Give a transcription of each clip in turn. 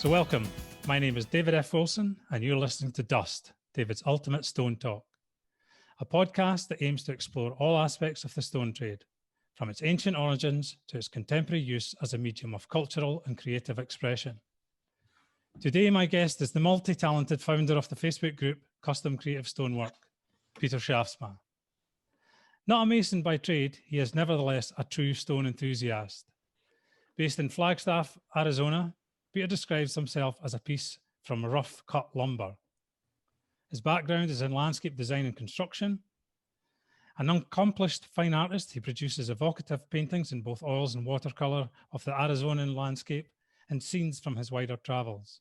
So welcome. My name is David F. Wilson, and you're listening to Dust, David's Ultimate Stone Talk, a podcast that aims to explore all aspects of the stone trade, from its ancient origins to its contemporary use as a medium of cultural and creative expression. Today, my guest is the multi-talented founder of the Facebook group Custom Creative Stonework, Peter Schaafsma. Not a mason by trade, he is nevertheless a true stone enthusiast. Based in Flagstaff, Arizona, Peter describes himself as a piece from rough-cut lumber. His background is in landscape design and construction. An accomplished fine artist, he produces evocative paintings in both oils and watercolor of the Arizonan landscape and scenes from his wider travels.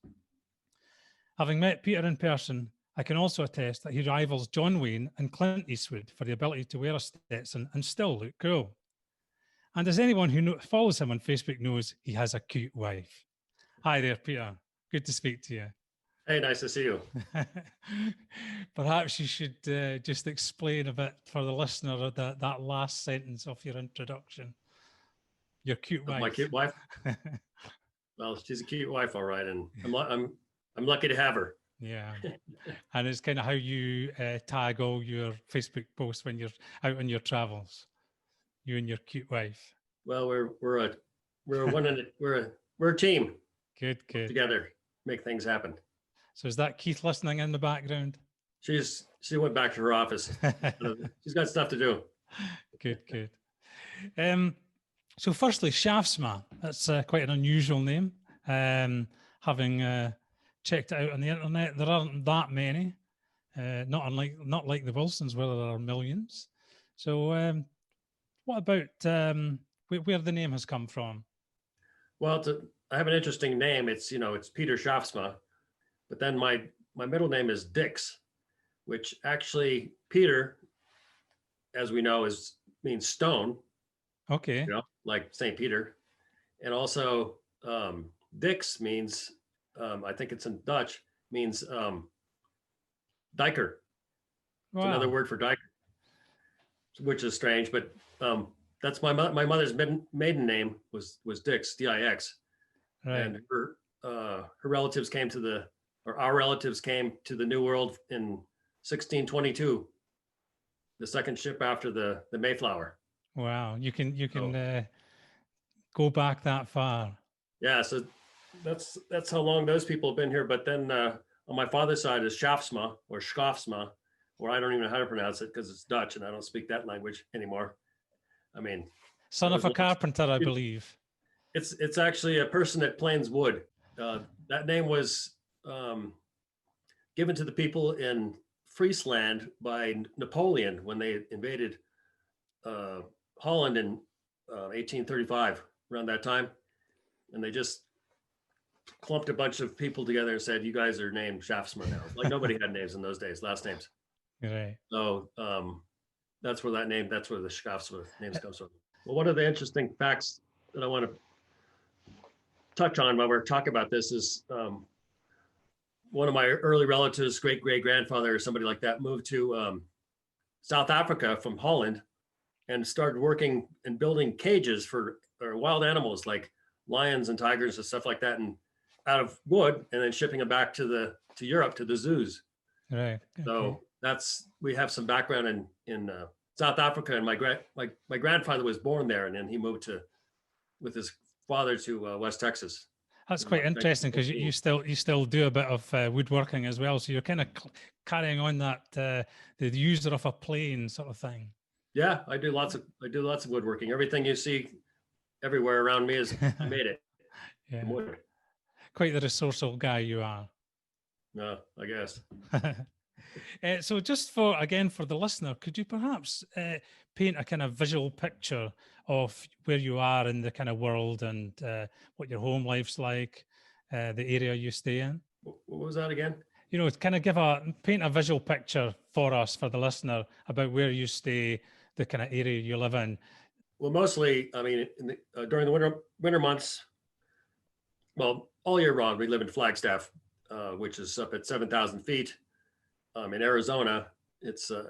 Having met Peter in person, I can also attest that he rivals John Wayne and Clint Eastwood for the ability to wear a Stetson and still look cool. And as anyone who follows him on Facebook knows, he has a cute wife. Hi there, Peter. Good to speak to you. Hey, nice to see you. Perhaps you should just explain a bit for the listener that last sentence of your introduction. Your cute wife. My cute wife? Well, she's a cute wife, all right, and I'm lucky to have her. Yeah, and it's kind of how you tag all your Facebook posts when you're out on your travels. You and your cute wife. Well, we're a team. Good. Together, make things happen. So is that Keith listening in the background? She went back to her office. She's got stuff to do. Good. So firstly, Schaafsma, that's quite an unusual name. Having checked it out on the internet, there aren't that many, not like the Wilsons where there are millions. So what about where the name has come from? Well, I have an interesting name. It's Peter Schaafsma, but then my middle name is Dix, which actually Peter, as we know, means stone. Okay. Like St. Peter, and also Dix means I think it's in Dutch, means diker. Wow. It's another word for diker, which is strange, but that's my mother's maiden name was Dix, D-I-X. Right. And our relatives came to the New World in 1622, the second ship after the Mayflower. Wow, you can go back that far. Yeah, so that's how long those people have been here. But then on my father's side is Schaafsma or Schaafsma, or I don't even know how to pronounce it because it's Dutch and I don't speak that language anymore. I mean, son of a carpenter, I believe. It's actually a person that planes wood. That name was given to the people in Friesland by Napoleon when they invaded Holland in 1835, around that time. And they just clumped a bunch of people together and said, you guys are named Schaafsma now. Like nobody had names in those days, last names. Right. So that's where the Schaafsma names comes from. Well, one of the interesting facts that I want to touch on while we're talking about this is one of my early relatives, great-great-grandfather or somebody like that, moved to South Africa from Holland and started working and building cages for wild animals like lions and tigers and stuff like that, and out of wood, and then shipping them back to Europe to the zoos. Right. Okay. So we have some background in South Africa, and my grandfather was born there, and then he moved with his father to West Texas. That's quite interesting because you still do a bit of woodworking as well. So you're kind of carrying on that the user of a plane sort of thing. Yeah, I do lots of woodworking. Everything you see everywhere around me is I made it. Yeah. Quite the resourceful guy you are. No, I guess. So just for the listener, could you perhaps paint a kind of visual picture of where you are in the kind of world and what your home life's like, the area you stay in? What was that again? Kind of paint a visual picture for us, for the listener, about where you stay, the kind of area you live in. Well, mostly, I mean, during the winter months, well, all year round, we live in Flagstaff, which is up at 7,000 feet. In Arizona,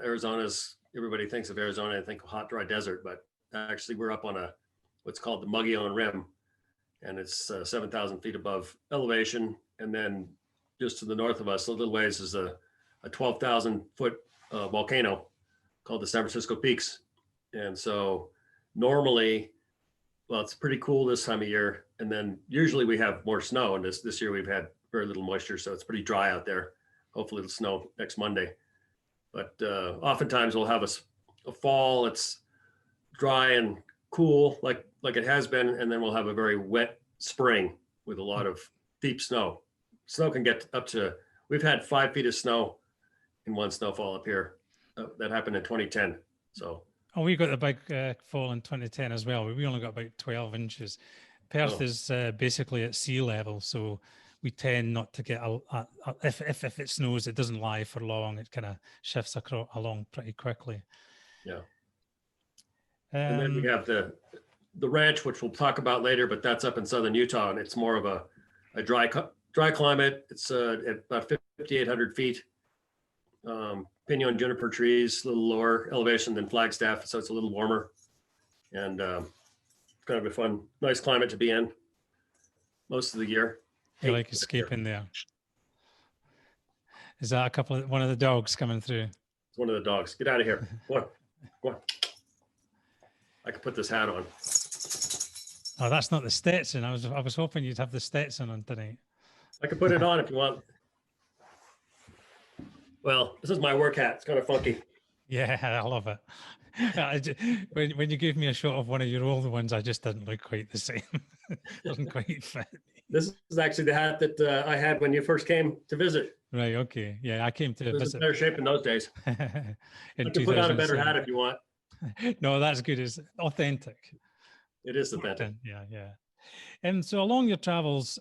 Arizona's, everybody thinks of Arizona, I think hot, dry desert, but actually we're up on what's called the Mogollon Rim. and it's 7,000 feet above elevation. And then just to the north of us, a little ways, is a 12,000 foot volcano called the San Francisco Peaks. And so normally, well, it's pretty cool this time of year. And then usually we have more snow. And this year we've had very little moisture. So it's pretty dry out there. Hopefully it'll snow next Monday. But oftentimes we'll have a fall. It's dry and cool like it has been. And then we'll have a very wet spring with a lot of deep snow. Snow can get up to, we've had 5 feet of snow in one snowfall up here. That happened in 2010. So. Oh, we got the big fall in 2010 as well. We only got about 12 inches. Perth is basically at sea level, so we tend not to get if it snows, it doesn't lie for long. It kind of shifts along pretty quickly. Yeah. And then we have the ranch, which we'll talk about later, but that's up in southern Utah, and it's more of a dry climate. It's at about 5,800 feet. Pinon juniper trees, a little lower elevation than Flagstaff, so it's a little warmer, and kind of a fun, nice climate to be in most of the year. You like escaping there. Is that one of the dogs coming through? It's one of the dogs. Get out of here. Go on. I can put this hat on. Oh, that's not the Stetson. I was hoping you'd have the Stetson on tonight. I can put it on if you want. Well, this is my work hat. It's kind of funky. Yeah, I love it. When you gave me a shot of one of your older ones, I just didn't look quite the same. Doesn't quite fit. This is actually the hat that I had when you first came to visit. Right. Okay. Yeah, I came to visit. It was in better shape in those days. I can put on a better hat if you want. No, that's good. It's authentic. It is authentic. Yeah, yeah. And so along your travels,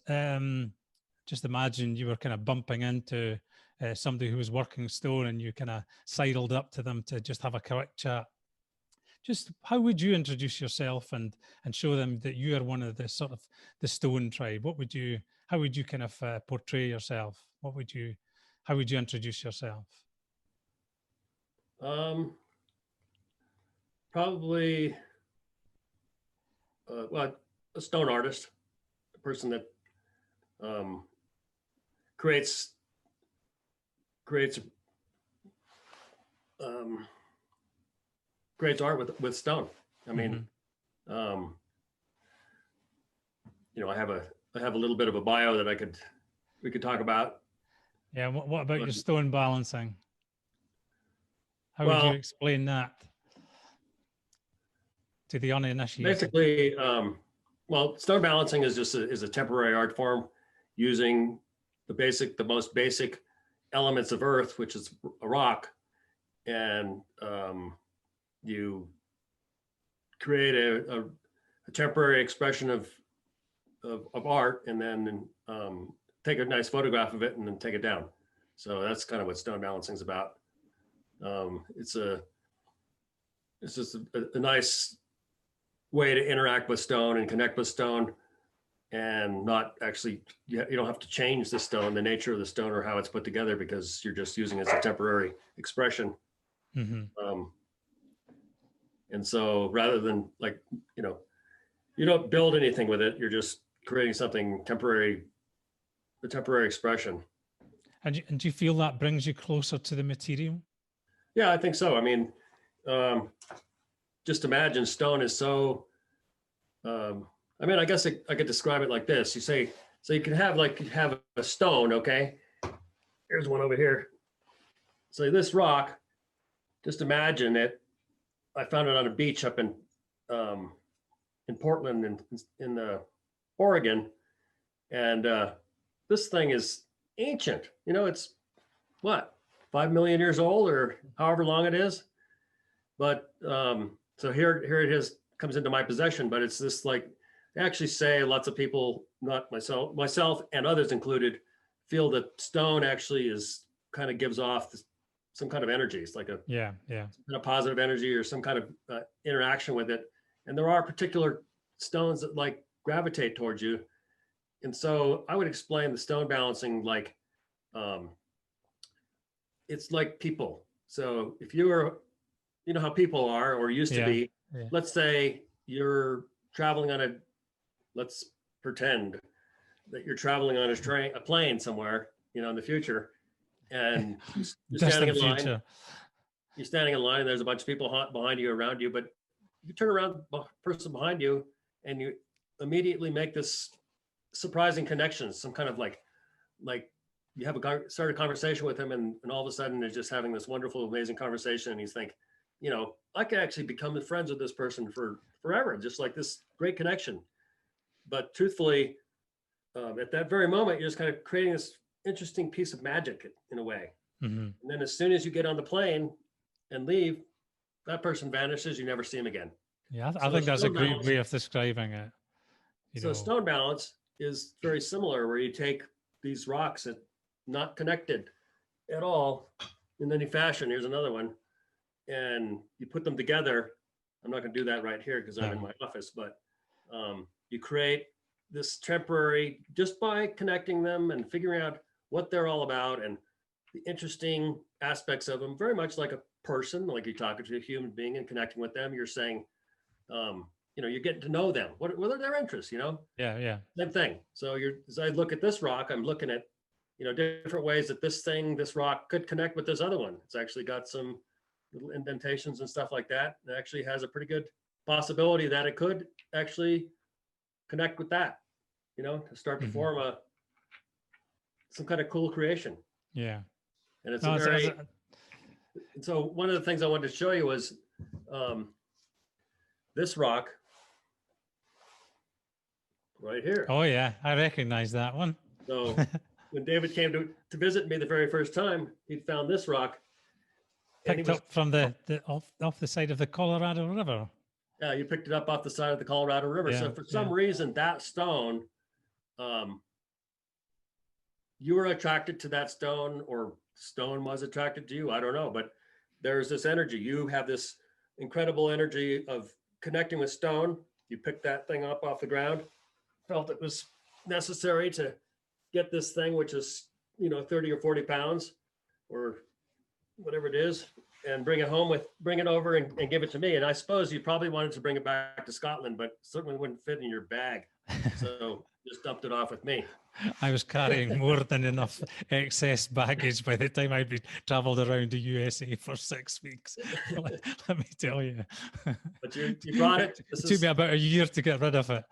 just imagine you were kind of bumping into somebody who was working stone, and you kind of sidled up to them to just have a quick chat. Just how would you introduce yourself and show them that you are one of the sort of the stone tribe? How would you kind of portray yourself? How would you introduce yourself? Probably, well, a stone artist, a person that creates art with stone. I mean, you know, I have a little bit of a bio that we could talk about. Yeah. What about your stone balancing? How would you explain that to the uninitiated? Basically, well, stone balancing is just a temporary art form using the most basic elements of earth, which is a rock, and you create a temporary expression of art, and then take a nice photograph of it and then take it down. So that's kind of what stone balancing is about. It's just a nice way to interact with stone and connect with stone, and not actually, you don't have to change the stone, the nature of the stone or how it's put together, because you're just using it as a temporary expression. And so rather than, like, you know, you don't build anything with it, you're just creating something temporary, a temporary expression. And do you feel that brings you closer to the material? Yeah, I think so. I mean, just imagine stone is so, I mean, I guess I could describe it like this. You say, so you can have a stone, okay? Here's one over here. So this rock, just imagine it. I found it on a beach up in Portland in Oregon. And this thing is ancient. You know, it's what, 5 million years old or however long it is. But so here it is, comes into my possession, but it's this, like, they actually say, lots of people, not myself and others included, feel that stone actually kind of gives off some kind of energy. It's like a positive energy or some kind of interaction with it. And there are particular stones that like gravitate towards you. And so I would explain the stone balancing like, it's like people. So if you know how people are or used to be, let's say you're traveling let's pretend that you're traveling on a plane somewhere, in the future, and you're standing in line. Future. You're standing in line, and there's a bunch of people behind you, around you, but you turn around, person behind you, and you immediately make this surprising connection. Some kind of like you have start a conversation with him, and all of a sudden they're just having this wonderful, amazing conversation, and you think, I could actually become friends with this person for forever, just like this great connection. But truthfully, at that very moment, you're just kind of creating this interesting piece of magic in a way. Mm-hmm. And then as soon as you get on the plane and leave, that person vanishes. You never see him again. Yeah, I think that's a great way of describing it. So stone balance is very similar, where you take these rocks that not connected at all in any fashion. Here's another one. And you put them together. I'm not going to do that right here because I'm in my office, but you create this temporary, just by connecting them and figuring out what they're all about and the interesting aspects of them, very much like a person, like you're talking to a human being and connecting with them. You're saying, you're getting to know them. What are their interests, Yeah. Same thing. So as I look at this rock, I'm looking at, different ways that this rock could connect with this other one. It's actually got some little indentations and stuff like that. It actually has a pretty good possibility that it could actually connect with that, to start to form some kind of cool creation. Yeah. And it's and so one of the things I wanted to show you was this rock right here. Oh yeah, I recognize that one. So when David came to visit me the very first time, he found this rock. Picked up from off the side of the Colorado River. Yeah, you picked it up off the side of the Colorado River. Yeah, so for some reason, that stone, you were attracted to that stone, or stone was attracted to you. I don't know, but there's this energy. You have this incredible energy of connecting with stone. You picked that thing up off the ground, felt it was necessary to get this thing, which is, 30 or 40 pounds or whatever it is, and bring it over and give it to me. And I suppose you probably wanted to bring it back to Scotland, but certainly wouldn't fit in your bag. So just dumped it off with me. I was carrying more than enough excess baggage by the time I'd traveled around the USA for 6 weeks. Let me tell you. But you brought it. It took me about a year to get rid of it.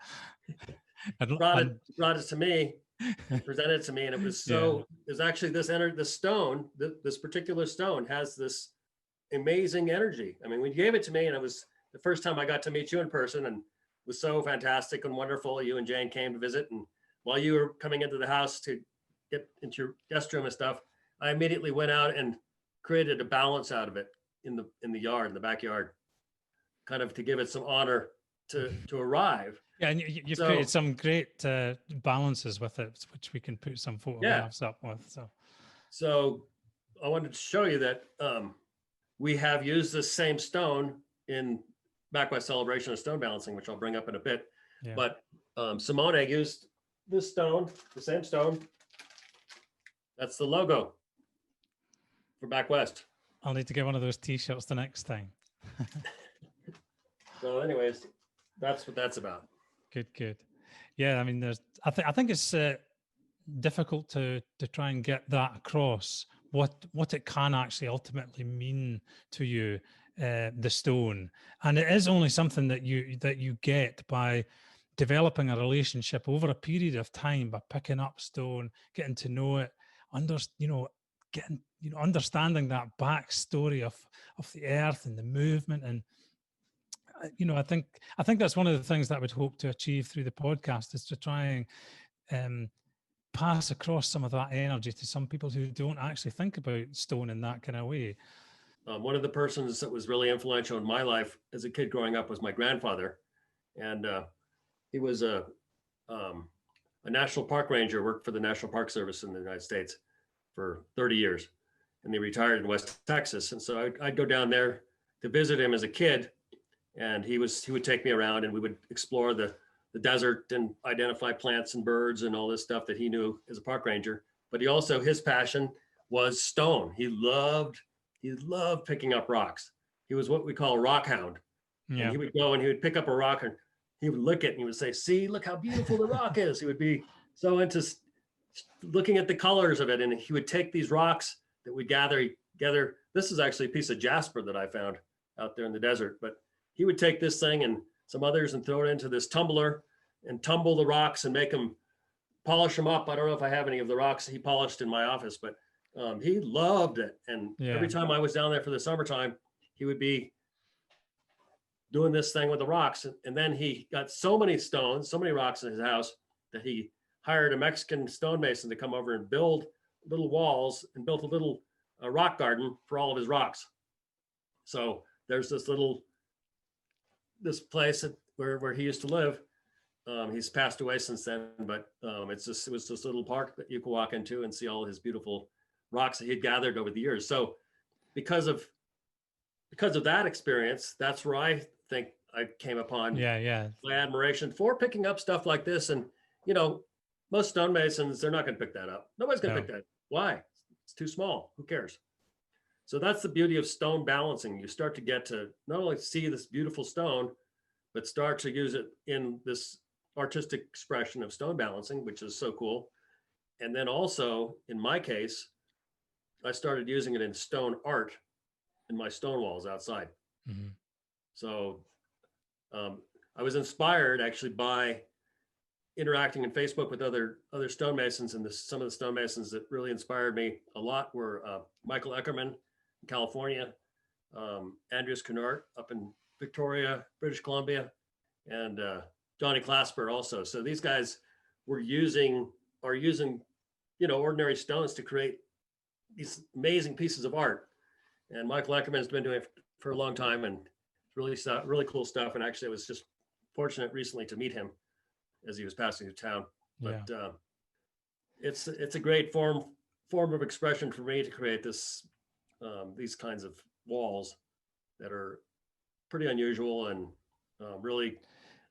Brought it to me, presented it to me, and it was there's actually this stone, this particular stone has this amazing energy. I mean, when you gave it to me, and it was the first time I got to meet you in person, and it was so fantastic and wonderful. You and Jane came to visit, and while you were coming into the house to get into your guest room and stuff, I immediately went out and created a balance out of it in the yard, in the backyard, kind of to give it some honor to arrive. Yeah, and you've created some great balances with it, which we can put some photographs up with. So I wanted to show you that we have used this same stone in Backwest Celebration of Stone Balancing, which I'll bring up in a bit. Yeah. But Simone used this stone, the same stone. That's the logo for Backwest. I'll need to get one of those T-shirts the next time. So anyways, that's what that's about. Good. Yeah, I mean, I think it's difficult to try and get that across, what it can actually ultimately mean to you, the stone. And it is only something that you get by developing a relationship over a period of time, by picking up stone, getting to know it, understanding that backstory of the earth and the movement. And I think that's one of the things that I would hope to achieve through the podcast, is to try and pass across some of that energy to some people who don't actually think about stone in that kind of way. One of the persons that was really influential in my life as a kid growing up was my grandfather, and he was a national park ranger, worked for the National Park Service in the United States for 30 years, and he retired in West Texas. And so I'd go down there to visit him as a kid, and he would take me around, and we would explore the desert and identify plants and birds and all this stuff that he knew as a park ranger. But his passion was stone. He loved picking up rocks. He was what we call a rock hound. Yeah. And he would go and he would pick up a rock and he would look at it and he would say, see, look how beautiful the rock is. He would be so into looking at the colors of it. And he would take these rocks that we gather. This is actually a piece of jasper that I found out there in the desert, but he would take this thing and some others and throw it into this tumbler and tumble the rocks and make them, polish them up. I don't know if I have any of the rocks he polished in my office, but he loved it. And every time I was down there for the summertime, he would be doing this thing with the rocks. And then he got so many stones, so many rocks in his house that he hired a Mexican stonemason to come over and build little walls and built a little rock garden for all of his rocks. So there's this place where he used to live. He's passed away since then, but it was this little park that you could walk into and see all his beautiful rocks that he'd gathered over the years. So because of that experience, that's where I think I came upon my admiration for picking up stuff like this. And, most stonemasons, they're not going to pick that up. Nobody's going to pick that. Why? It's too small. Who cares? So that's the beauty of stone balancing. You start to get to not only see this beautiful stone, but start to use it in this artistic expression of stone balancing, which is so cool. And then also, in my case, I started using it in stone art in my stone walls outside. Mm-hmm. So I was inspired actually by interacting in Facebook with other stonemasons, and some of the stonemasons that really inspired me a lot were Michael Eckerman in California, Andreas Knort up in Victoria, British Columbia, and Johnny Clasper also. So these guys are using ordinary stones to create these amazing pieces of art. And Michael Eckerman has been doing it for a long time, and really cool stuff. And actually, I was just fortunate recently to meet him as he was passing through town. But it's a great form of expression for me to create these kinds of walls that are pretty unusual, and really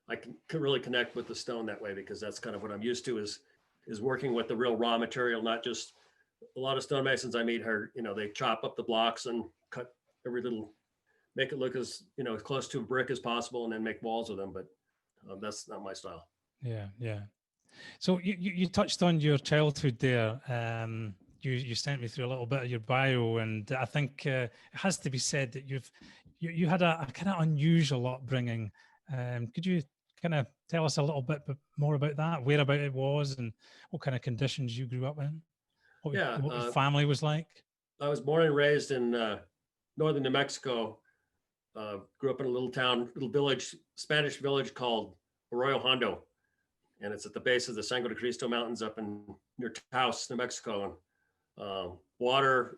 I can really connect with the stone that way, because that's kind of what I'm used to is working with the real raw material, not just a lot of stonemasons I meet are, they chop up the blocks and cut make it look as close to a brick as possible and then make walls with them. But that's not my style. Yeah. So you touched on your childhood there. You sent me through a little bit of your bio, and I think it has to be said that you had a kind of unusual upbringing. Could you kind of tell us a little bit more about that, whereabout it was, and what kind of conditions you grew up in? What your family was like? I was born and raised in northern New Mexico. Grew up in a little village, Spanish village called Arroyo Hondo. And it's at the base of the Sangre de Cristo Mountains up near Taos, New Mexico. And water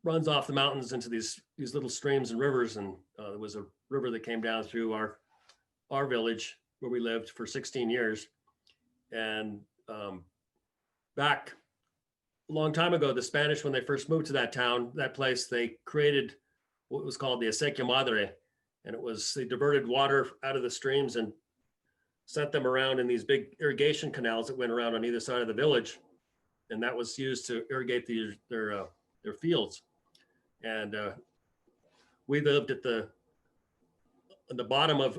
runs off the mountains into these little streams and rivers. And there was a river that came down through our village where we lived for 16 years. And back a long time ago, the Spanish, when they first moved to that place, they created what was called the Acequia Madre. And they diverted water out of the streams and sent them around in these big irrigation canals that went around on either side of the village. And that was used to irrigate their fields. And we lived at the bottom of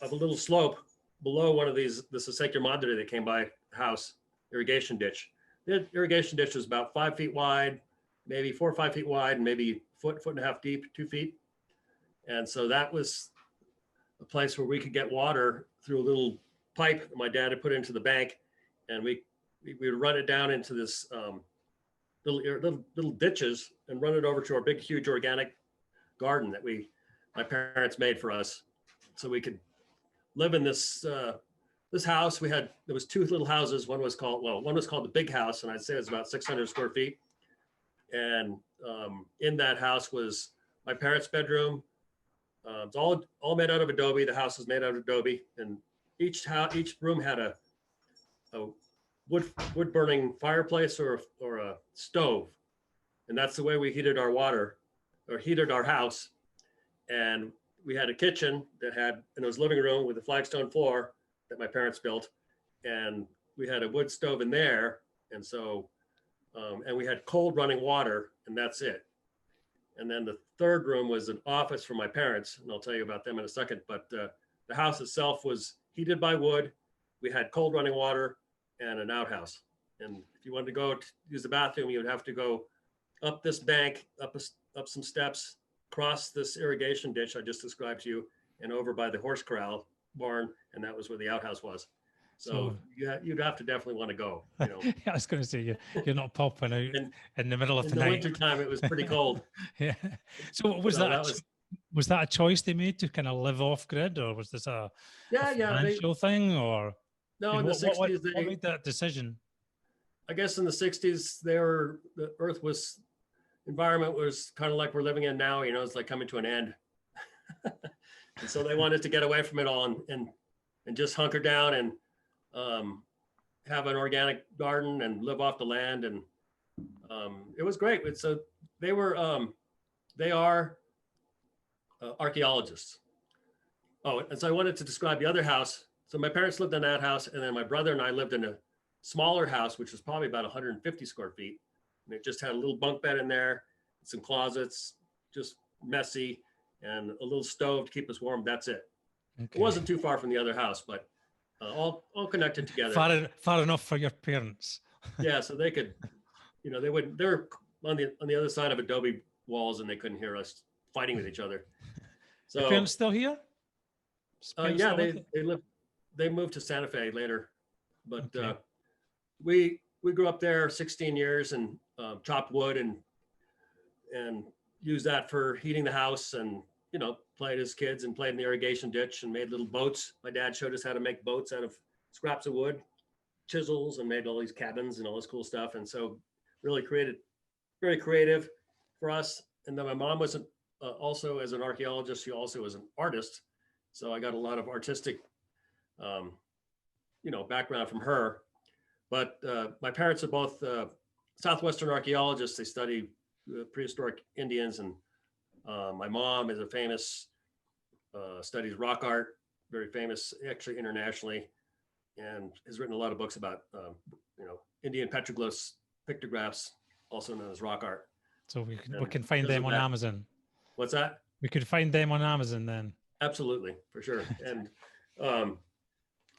a little slope below one of this Acequia Madre that came by house irrigation ditch. The irrigation ditch was about 5 feet wide, maybe 4 or 5 feet wide, and maybe foot and a half deep, 2 feet. And so that was a place where we could get water through a little pipe that my dad had put into the bank, and we would run it down into this little ditches and run it over to our big, huge organic garden that my parents made for us, so we could live in this house. There was 2 little houses. One was called the Big House, and I'd say it was about 600 square feet. And in that house was my parents' bedroom. It's all made out of adobe. The house was made out of adobe, and each room had a wood burning fireplace or a stove, and that's the way we heated our water, or heated our house. And we had a kitchen and it was a living room with a flagstone floor that my parents built, and we had a wood stove in there, and so and we had cold running water, and that's it. And then the third room was an office for my parents, and I'll tell you about them in a second. But the house itself was heated by wood. We had cold running water and an outhouse. And if you wanted to go use the bathroom, you would have to go up this bank, up some steps, cross this irrigation ditch I just described to you, and over by the horse corral barn, and that was where the outhouse was. So you'd have to definitely want to go. You know, I was going to say you're not popping out in the middle of in the the night. wintertime, it was pretty cold. Yeah. So was was that a choice they made to kind of live off grid, or was this a financial thing, or no? In the '60s, what made that decision? I guess in the '60s, the Earth environment was kind of like we're living in now. You know, it's like coming to an end. And so they wanted to get away from it all and just hunker down and have an organic garden and live off the land. And it was great. So they are archaeologists. Oh, and so I wanted to describe the other house. So my parents lived in that house, and then my brother and I lived in a smaller house, which was probably about 150 square feet. And it just had a little bunk bed in there, some closets, just messy, and a little stove to keep us warm. That's it. Okay. It wasn't too far from the other house, but all connected together. Far enough for your parents. Yeah, so they could, you know, they're on the other side of adobe walls, and they couldn't hear us fighting with each other. So your parents still here? Yeah, they moved to Santa Fe later, but okay. We grew up there 16 years and chopped wood and used that for heating the house, and you know, played as kids and played in the irrigation ditch and made little boats. My dad showed us how to make boats out of scraps of wood, chisels, and made all these cabins and all this cool stuff. And so really very creative for us. And then my mom was also, as an archaeologist, she also was an artist. So I got a lot of artistic, background from her. But my parents are both Southwestern archaeologists. They study prehistoric Indians, and my mom is a famous, studies rock art, very famous, actually internationally, and has written a lot of books about, Indian petroglyphs, pictographs, also known as rock art. So we can find them on Amazon. What's that? We could find them on Amazon then. Absolutely, for sure. And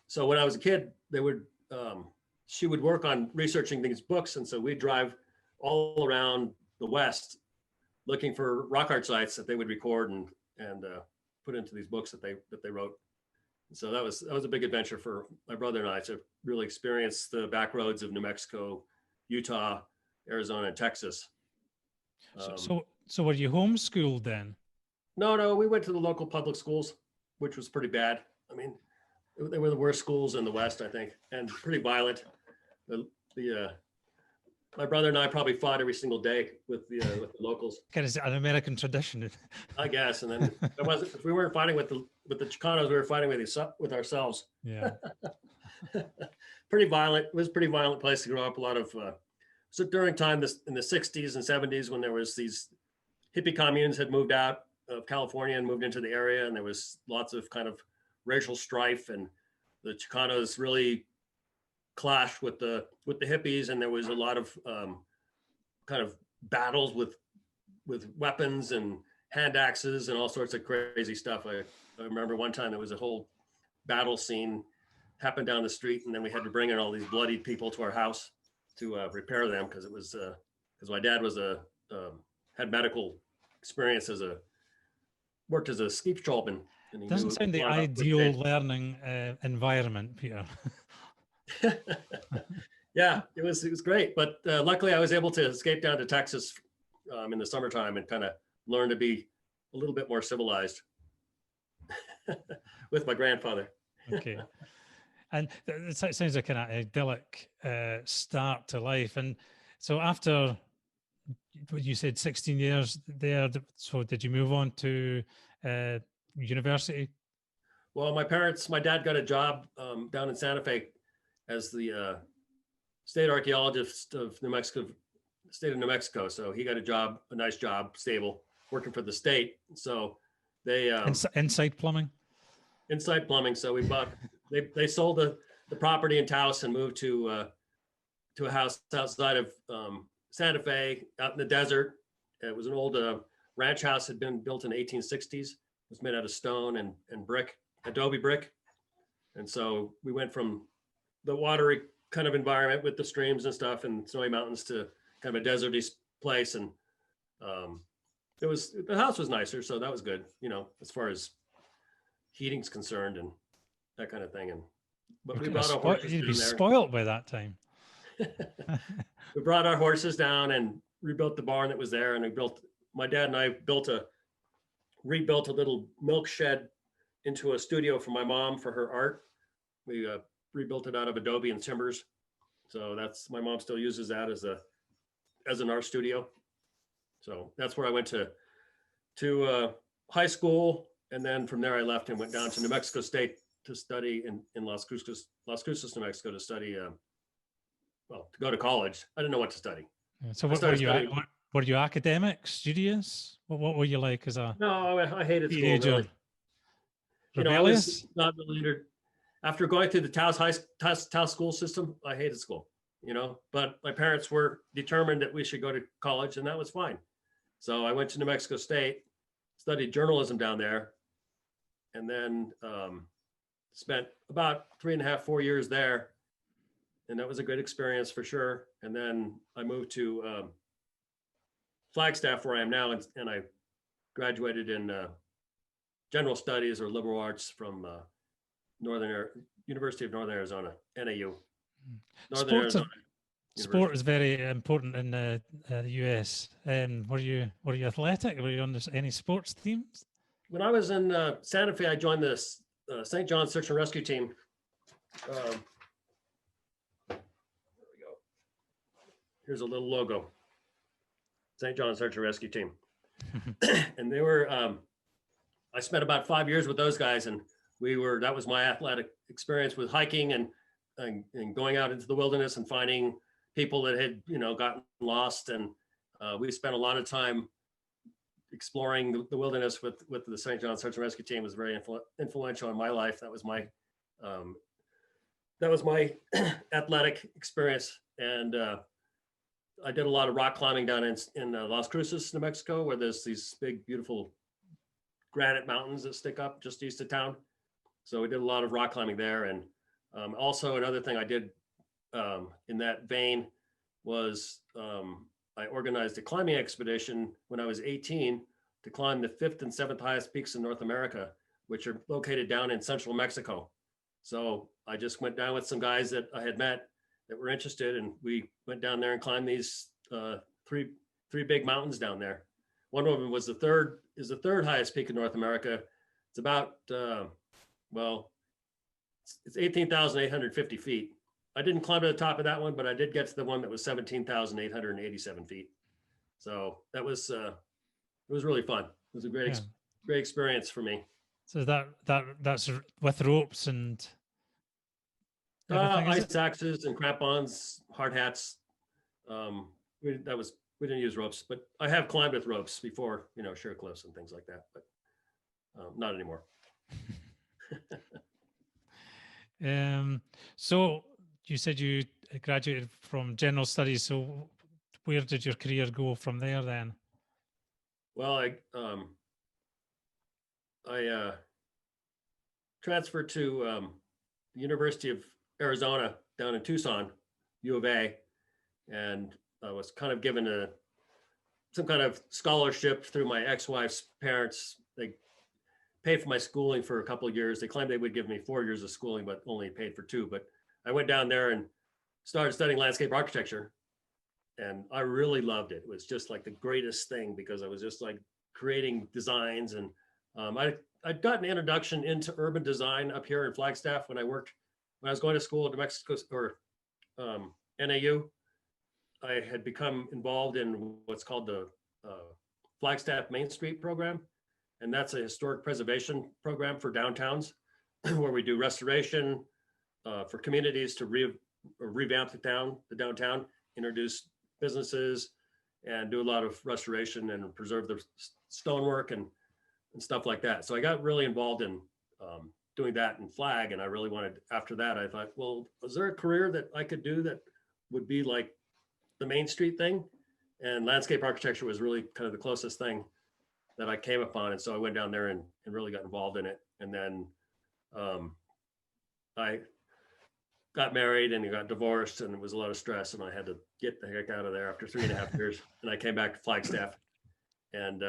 so when I was a kid, she would work on researching these books, and so we'd drive all around the West looking for rock art sites that they would record and put into these books that they wrote. And so that was a big adventure for my brother and I to really experience the back roads of New Mexico, Utah, Arizona, and Texas. So were you homeschooled then? No, we went to the local public schools, which was pretty bad. I mean, they were the worst schools in the West, I think, and pretty violent. My brother and I probably fought every single day with the locals. Kind of an American tradition, I guess. And then if we weren't fighting with the Chicanos, we were fighting with ourselves. Yeah. Pretty violent. It was a pretty violent place to grow up. A lot of so during time in the 60s and 70s, when there was these hippie communes had moved out of California and moved into the area, and there was lots of kind of racial strife, and the Chicanos really clashed with the hippies, and there was a lot of kind of battles with weapons and hand axes and all sorts of crazy stuff. I remember one time there was a whole battle scene happened down the street, and then we had to bring in all these bloodied people to our house to repair them, because it was because my dad was had medical experience worked as a ski patrolman. Doesn't sound the ideal learning environment, Peter. Yeah, it was great, but luckily I was able to escape down to Texas in the summertime and kind of learn to be a little bit more civilized with my grandfather. Okay. And it sounds like an idyllic start to life. And so after you said 16 years there, so did you move on to university? Well, my dad got a job down in Santa Fe as the state archaeologist of state of New Mexico. So he got a nice job, stable, working for the state. So they Inside Plumbing. Inside Plumbing. So we bought. They sold the property in Taos and moved to a house outside of Santa Fe, out in the desert. It was an old ranch house, had been built in the 1860s. It was made out of stone and brick. adobe brick. And so we went from the watery kind of environment with the streams and stuff and snowy mountains to kind of a deserty place. And the house was nicer, so that was good, as far as heating's concerned and that kind of thing. And but we brought our horses You'd be down there. spoiled by that time. We brought our horses down and rebuilt the barn that was there, and my dad and I rebuilt a little milk shed into a studio for my mom for her art. We rebuilt it out of adobe and timbers. So my mom still uses that as an art studio. So that's where I went to high school. And then from there I left and went down to New Mexico State to study in Las Cruces, New Mexico, to study, to go to college. I didn't know what to study. So were you academic, studious? What were you like as a No, I hated school. Really. I was not really after going through the Taos school system, I hated school, but my parents were determined that we should go to college, and that was fine. So I went to New Mexico State, studied journalism down there, and then spent about 3.5, 4 years there. And that was a good experience for sure. And then I moved to Flagstaff, where I am now, and I graduated in general studies or liberal arts from University of Northern Arizona, NAU. Sport is very important in the US. Were you athletic? Were you on any sports teams? When I was in Santa Fe, I joined the St. John's Search and Rescue Team. There we go. Here's a little logo. St. John's Search and Rescue Team. And they were, I spent about 5 years with those guys, and that was my athletic experience with hiking and going out into the wilderness and finding people that had, gotten lost. And we spent a lot of time exploring the wilderness with the St. John's Search and Rescue Team. It was very influential in my life. That was my athletic experience. And I did a lot of rock climbing down in Las Cruces, New Mexico, where there's these big, beautiful granite mountains that stick up just east of town. So we did a lot of rock climbing there. And also another thing I did in that vein was I organized a climbing expedition when I was 18 to climb the 5th and 7th highest peaks in North America, which are located down in central Mexico. So I just went down with some guys that I had met that were interested, and we went down there and climbed these three big mountains down there. One of them was the third highest peak in North America. It's about, it's 18,850 feet. I didn't climb to the top of that one, but I did get to the one that was 17,887 feet. So that was, it was really fun. It was a great experience for me. So that's with ropes and ice axes and crampons, hard hats. We didn't use ropes, but I have climbed with ropes before, sheer cliffs and things like that, but not anymore. So you said you graduated from general studies. So where did your career go from there then? Well, I transferred to the University of Arizona down in Tucson, U of A, and I was kind of given some kind of scholarship through my ex-wife's parents. They paid for my schooling for a couple of years. They claimed they would give me 4 years of schooling, but only paid for 2. But I went down there and started studying landscape architecture, and I really loved it. It was just like the greatest thing because I was just like creating designs, and I'd gotten an introduction into urban design up here in Flagstaff when I was going to school at New Mexico or NAU. I had become involved in what's called the Flagstaff Main Street program. And that's a historic preservation program for downtowns where we do restoration for communities to revamp the downtown, introduce businesses, and do a lot of restoration and preserve the stonework and stuff like that. So I got really involved in doing that in Flag. And I really wanted, after that, I thought, well, is there a career that I could do that would be like the Main Street thing? And landscape architecture was really kind of the closest thing that I came upon. And so I went down there and really got involved in it. And then I got married and got divorced, and it was a lot of stress, and I had to get the heck out of there after 3.5 years. And I came back to Flagstaff and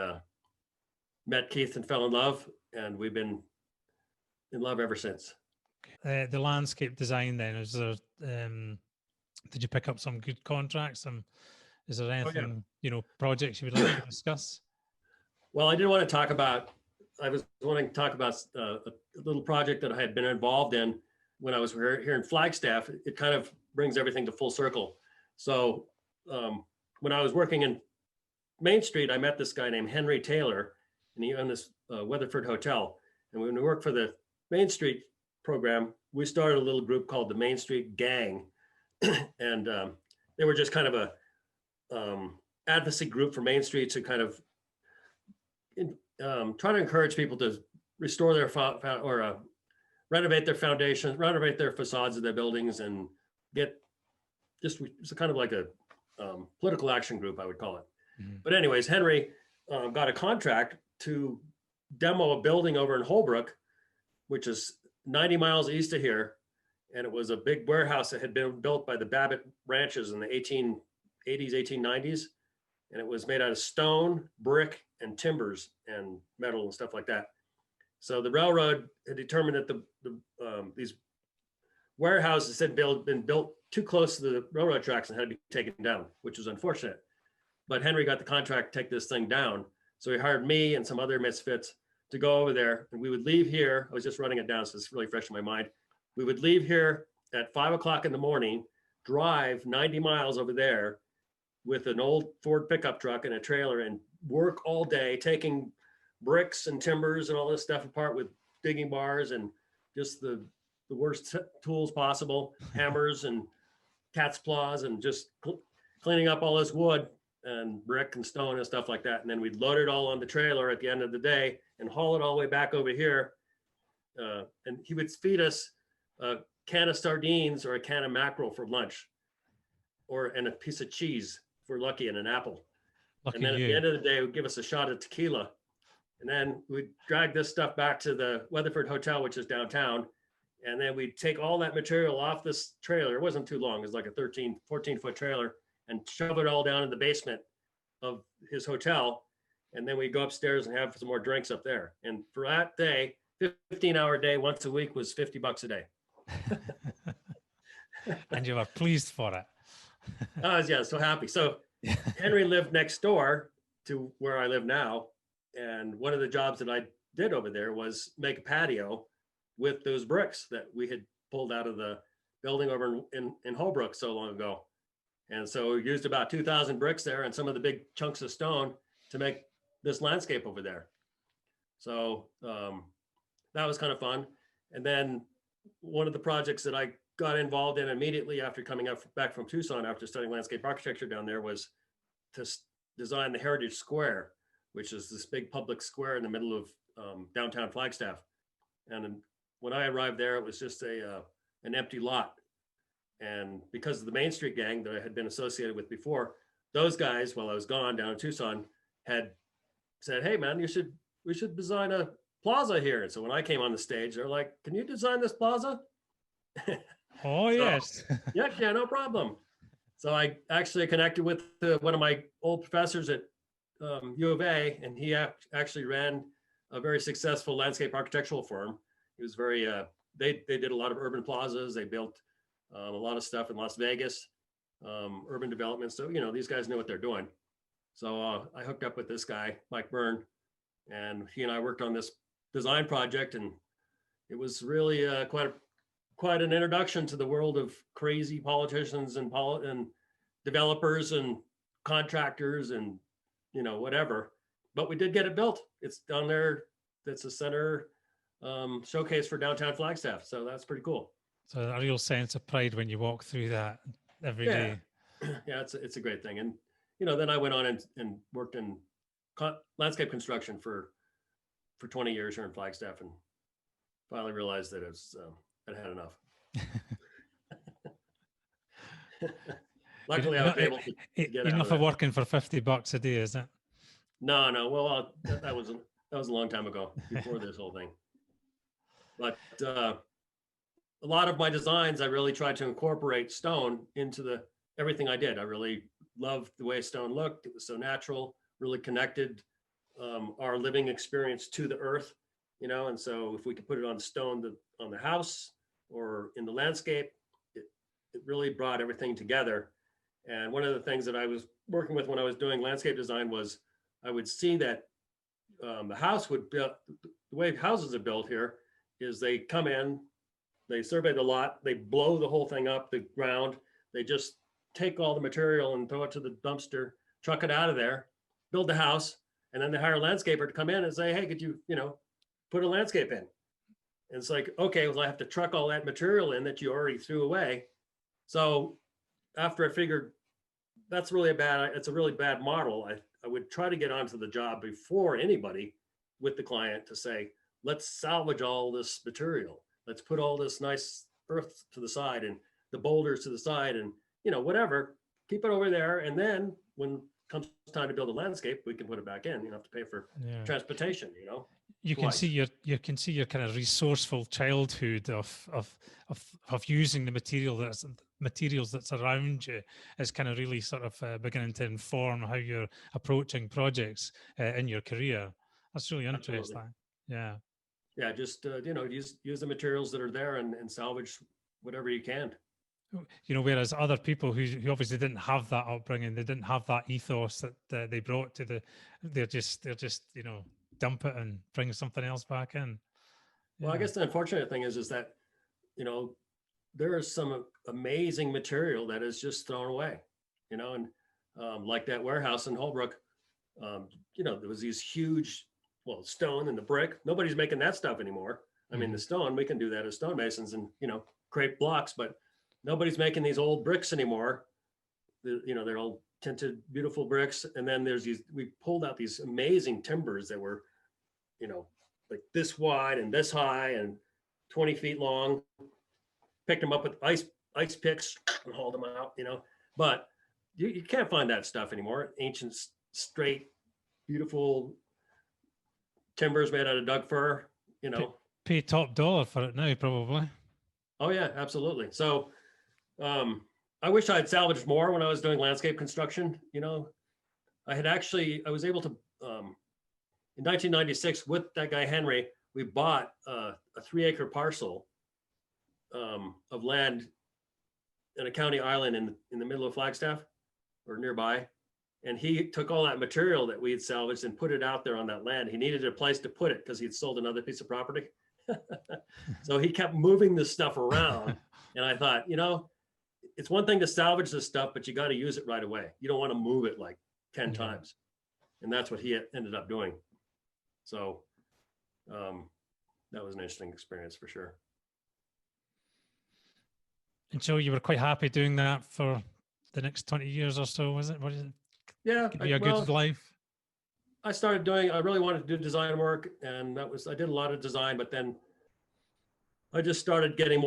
met Keith and fell in love, and we've been in love ever since. The landscape design then, is there, did you pick up some good contracts? Is there anything, projects you would like to discuss? Well, I didn't want to talk about, I was wanting to talk about a little project that I had been involved in when I was here in Flagstaff. It kind of brings everything to full circle. So when I was working in Main Street, I met this guy named Henry Taylor, and he owned this Weatherford Hotel. And when we worked for the Main Street program, we started a little group called the Main Street Gang. And they were just kind of a advocacy group for Main Street to kind of try to encourage people to restore their renovate their foundations, renovate their facades of their buildings, and get just, it's kind of like a political action group, I would call it. Mm-hmm. But anyways, Henry got a contract to demo a building over in Holbrook, which is 90 miles east of here. And it was a big warehouse that had been built by the Babbitt ranches in the 1880s, 1890s. And it was made out of stone, brick, and timbers and metal and stuff like that. So the railroad had determined that these warehouses had been built too close to the railroad tracks and had to be taken down, which was unfortunate. But Henry got the contract to take this thing down. So he hired me and some other misfits to go over there, and we would leave here. I was just running it down, so it's really fresh in my mind. We would leave here at 5 o'clock in the morning, drive 90 miles over there with an old Ford pickup truck and a trailer, and work all day, taking bricks and timbers and all this stuff apart with digging bars and just the worst tools possible, hammers and cat's claws, and just cleaning up all this wood and brick and stone and stuff like that. And then we'd load it all on the trailer at the end of the day and haul it all the way back over here. And he would feed us a can of sardines or a can of mackerel for lunch, and a piece of cheese if we're lucky, and an apple. Lucky and then at the end of the day, would give us a shot of tequila. And then we'd drag this stuff back to the Weatherford Hotel, which is downtown. And then we'd take all that material off this trailer. It wasn't too long. It was like a 14-foot trailer, and shove it all down in the basement of his hotel. And then we'd go upstairs and have some more drinks up there. And for that day, 15-hour day, once a week, was $50 a day. And you were pleased for it. I was, so happy. So Henry lived next door to where I live now. And one of the jobs that I did over there was make a patio with those bricks that we had pulled out of the building over in Holbrook so long ago. And so we used about 2,000 bricks there and some of the big chunks of stone to make this landscape over there. So that was kind of fun. And then one of the projects that I got involved in immediately after coming back from Tucson after studying landscape architecture down there was to design the Heritage Square, which is this big public square in the middle of downtown Flagstaff. And when I arrived there, it was just an empty lot. And because of the Main Street Gang that I had been associated with before, those guys, while I was gone down in Tucson, had said, "Hey man, we should design a plaza here." And so when I came on the stage, they're like, "Can you design this plaza?" Oh, yes. yeah, no problem. So I actually connected with one of my old professors at U of A, and he actually ran a very successful landscape architectural firm. He was very, they did a lot of urban plazas. They built a lot of stuff in Las Vegas, urban development. So, these guys know what they're doing. So I hooked up with this guy, Mike Byrne, and he and I worked on this design project, and it was really quite an introduction to the world of crazy politicians and developers and contractors and whatever. But we did get it built. It's down there. That's a center showcase for downtown Flagstaff. So that's pretty cool. So a real sense of pride when you walk through that every day. Yeah, it's a great thing. And then I went on and worked in landscape construction for 20 years here in Flagstaff, and finally realized that I'd had enough. Luckily, I was able to get enough of working for $50 a day, is it? No. Well, that was a long time ago, before this whole thing. But a lot of my designs, I really tried to incorporate stone into everything I did. I really loved the way stone looked. It was so natural, really connected our living experience to the earth, and so if we could put it on stone on the house or in the landscape, it really brought everything together. And one of the things that I was working with when I was doing landscape design was I would see that the house would build, the way houses are built here is they come in, they survey the lot, they blow the whole thing up, the ground, they just take all the material and throw it to the dumpster, truck it out of there, build the house, and then they hire a landscaper to come in and say, hey, could you, put a landscape in? And it's like, okay, well, I have to truck all that material in that you already threw away. So after I figured it's a really bad model, I would try to get onto the job before anybody with the client to say, let's salvage all this material. Let's put all this nice earth to the side and the boulders to the side and, whatever, keep it over there. And then when comes time to build a landscape, we can put it back in. You don't have to pay for transportation, You can see your kind of resourceful childhood of using the materials that's around you is kind of really sort of beginning to inform how you're approaching projects in your career. That's really interesting. Absolutely. Yeah. Just use the materials that are there and salvage whatever you can. Whereas other people who obviously didn't have that upbringing, they didn't have that ethos that they brought to they're just dump it and bring something else back in. Well, I guess the unfortunate thing is that, there is some amazing material that is just thrown away, and like that warehouse in Holbrook, there was these huge, stone and the brick. Nobody's making that stuff anymore. I mean, the stone, we can do that as stonemasons and, create blocks, but nobody's making these old bricks anymore. They're all tinted, beautiful bricks. And then we pulled out these amazing timbers that were, like this wide and this high and 20 feet long, picked them up with ice picks and hauled them out, but you can't find that stuff anymore. Ancient, straight, beautiful timbers made out of Doug fir, Pay top dollar for it now, probably. Oh yeah, absolutely. So I wish I had salvaged more when I was doing landscape construction. I was able to, in 1996 with that guy, Henry, we bought a 3-acre parcel of land in a county island in the middle of Flagstaff or nearby. And he took all that material that we had salvaged and put it out there on that land. He needed a place to put it because he'd sold another piece of property. So he kept moving this stuff around. And I thought, it's one thing to salvage this stuff, but you got to use it right away. You don't want to move it like 10 times. And that's what he ended up doing. So that was an interesting experience for sure. And so you were quite happy doing that for the next 20 years or so, was it? What is it? Yeah. Could be a good life. I really wanted to do design work, and I did a lot of design, but then I just started getting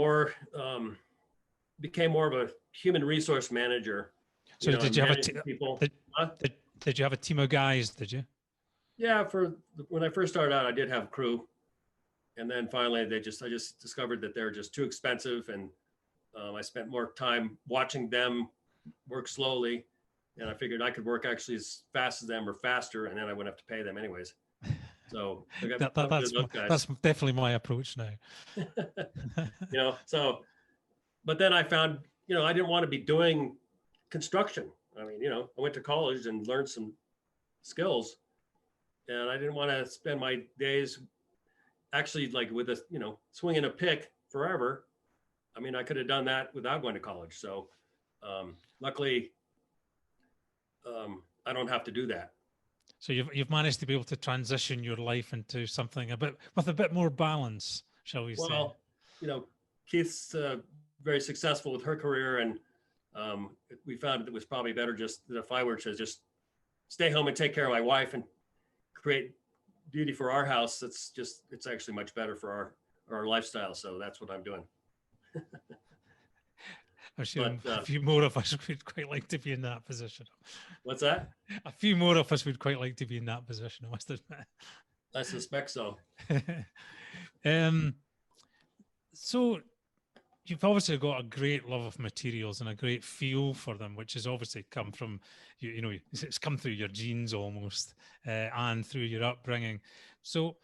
became more of a human resource manager. So did you have did you have a team of guys, did you? Yeah, when I first started out, I did have a crew. And then finally I just discovered that they're just too expensive. And I spent more time watching them work slowly. And I figured I could work actually as fast as them or faster, and then I wouldn't have to pay them anyways. So that's definitely my approach now. But then I found, I didn't want to be doing construction. I mean, I went to college and learned some skills, and I didn't want to spend my days actually like with swinging a pick forever. I mean, I could have done that without going to college. So luckily, I don't have to do that. So you've managed to be able to transition your life into something with a bit more balance, shall we say? Well, Keith's very successful with her career, and we found it was probably better just that if I were to just stay home and take care of my wife and create beauty for our house, it's actually much better for our lifestyle. So that's what I'm doing. I'm sure a few more of us would quite like to be in that position. What's that? A few more of us would quite like to be in that position, I must admit. I suspect so. So you've obviously got a great love of materials and a great feel for them, which has obviously come from you know, it's come through your genes almost, and through your upbringing. So